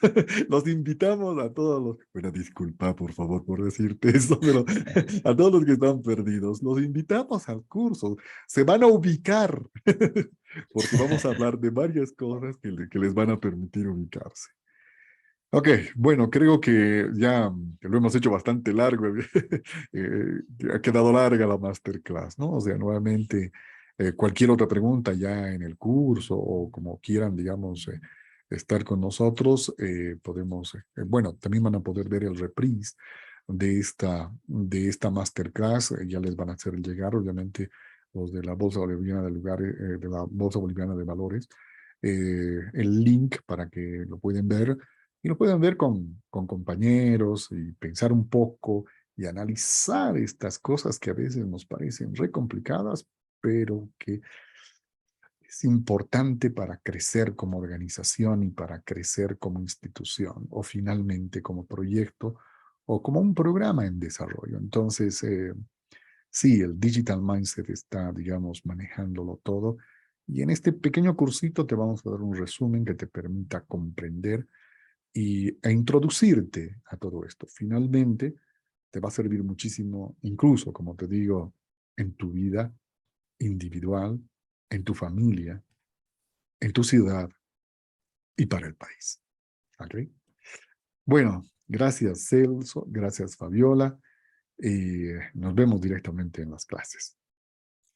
Los invitamos a todos los... Bueno, disculpa, por favor, por decirte eso, pero a todos los que están perdidos, los invitamos al curso. Se van a ubicar, porque vamos a hablar de varias cosas que les van a permitir ubicarse. Ok, bueno, creo que ya que lo hemos hecho bastante largo, ha quedado larga la masterclass, ¿no? O sea, nuevamente, cualquier otra pregunta ya en el curso o como quieran, digamos, estar con nosotros, podemos, bueno, también van a poder ver el reprise de esta masterclass, ya les van a hacer llegar, obviamente, los de la Bolsa Boliviana de Lugares, de la Bolsa Boliviana de Valores, el link para que lo pueden ver y lo pueden ver con compañeros y pensar un poco y analizar estas cosas que a veces nos parecen re complicadas, pero que es importante para crecer como organización y para crecer como institución o finalmente como proyecto o como un programa en desarrollo. Entonces, sí, el Digital Mindset está, digamos, manejándolo todo. Y en este pequeño cursito te vamos a dar un resumen que te permita comprender e introducirte a todo esto. Finalmente, te va a servir muchísimo, incluso, como te digo, en tu vida individual, en tu familia, en tu ciudad y para el país. ¿Ok? Bueno, gracias Celso, gracias Fabiola y nos vemos directamente en las clases.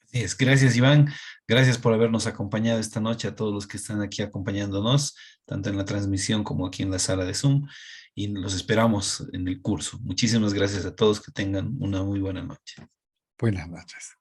Así es, gracias Iván, gracias por habernos acompañado esta noche a todos los que están aquí acompañándonos, tanto en la transmisión como aquí en la sala de Zoom, y los esperamos en el curso. Muchísimas gracias a todos, que tengan una muy buena noche.
Buenas noches.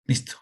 Listo.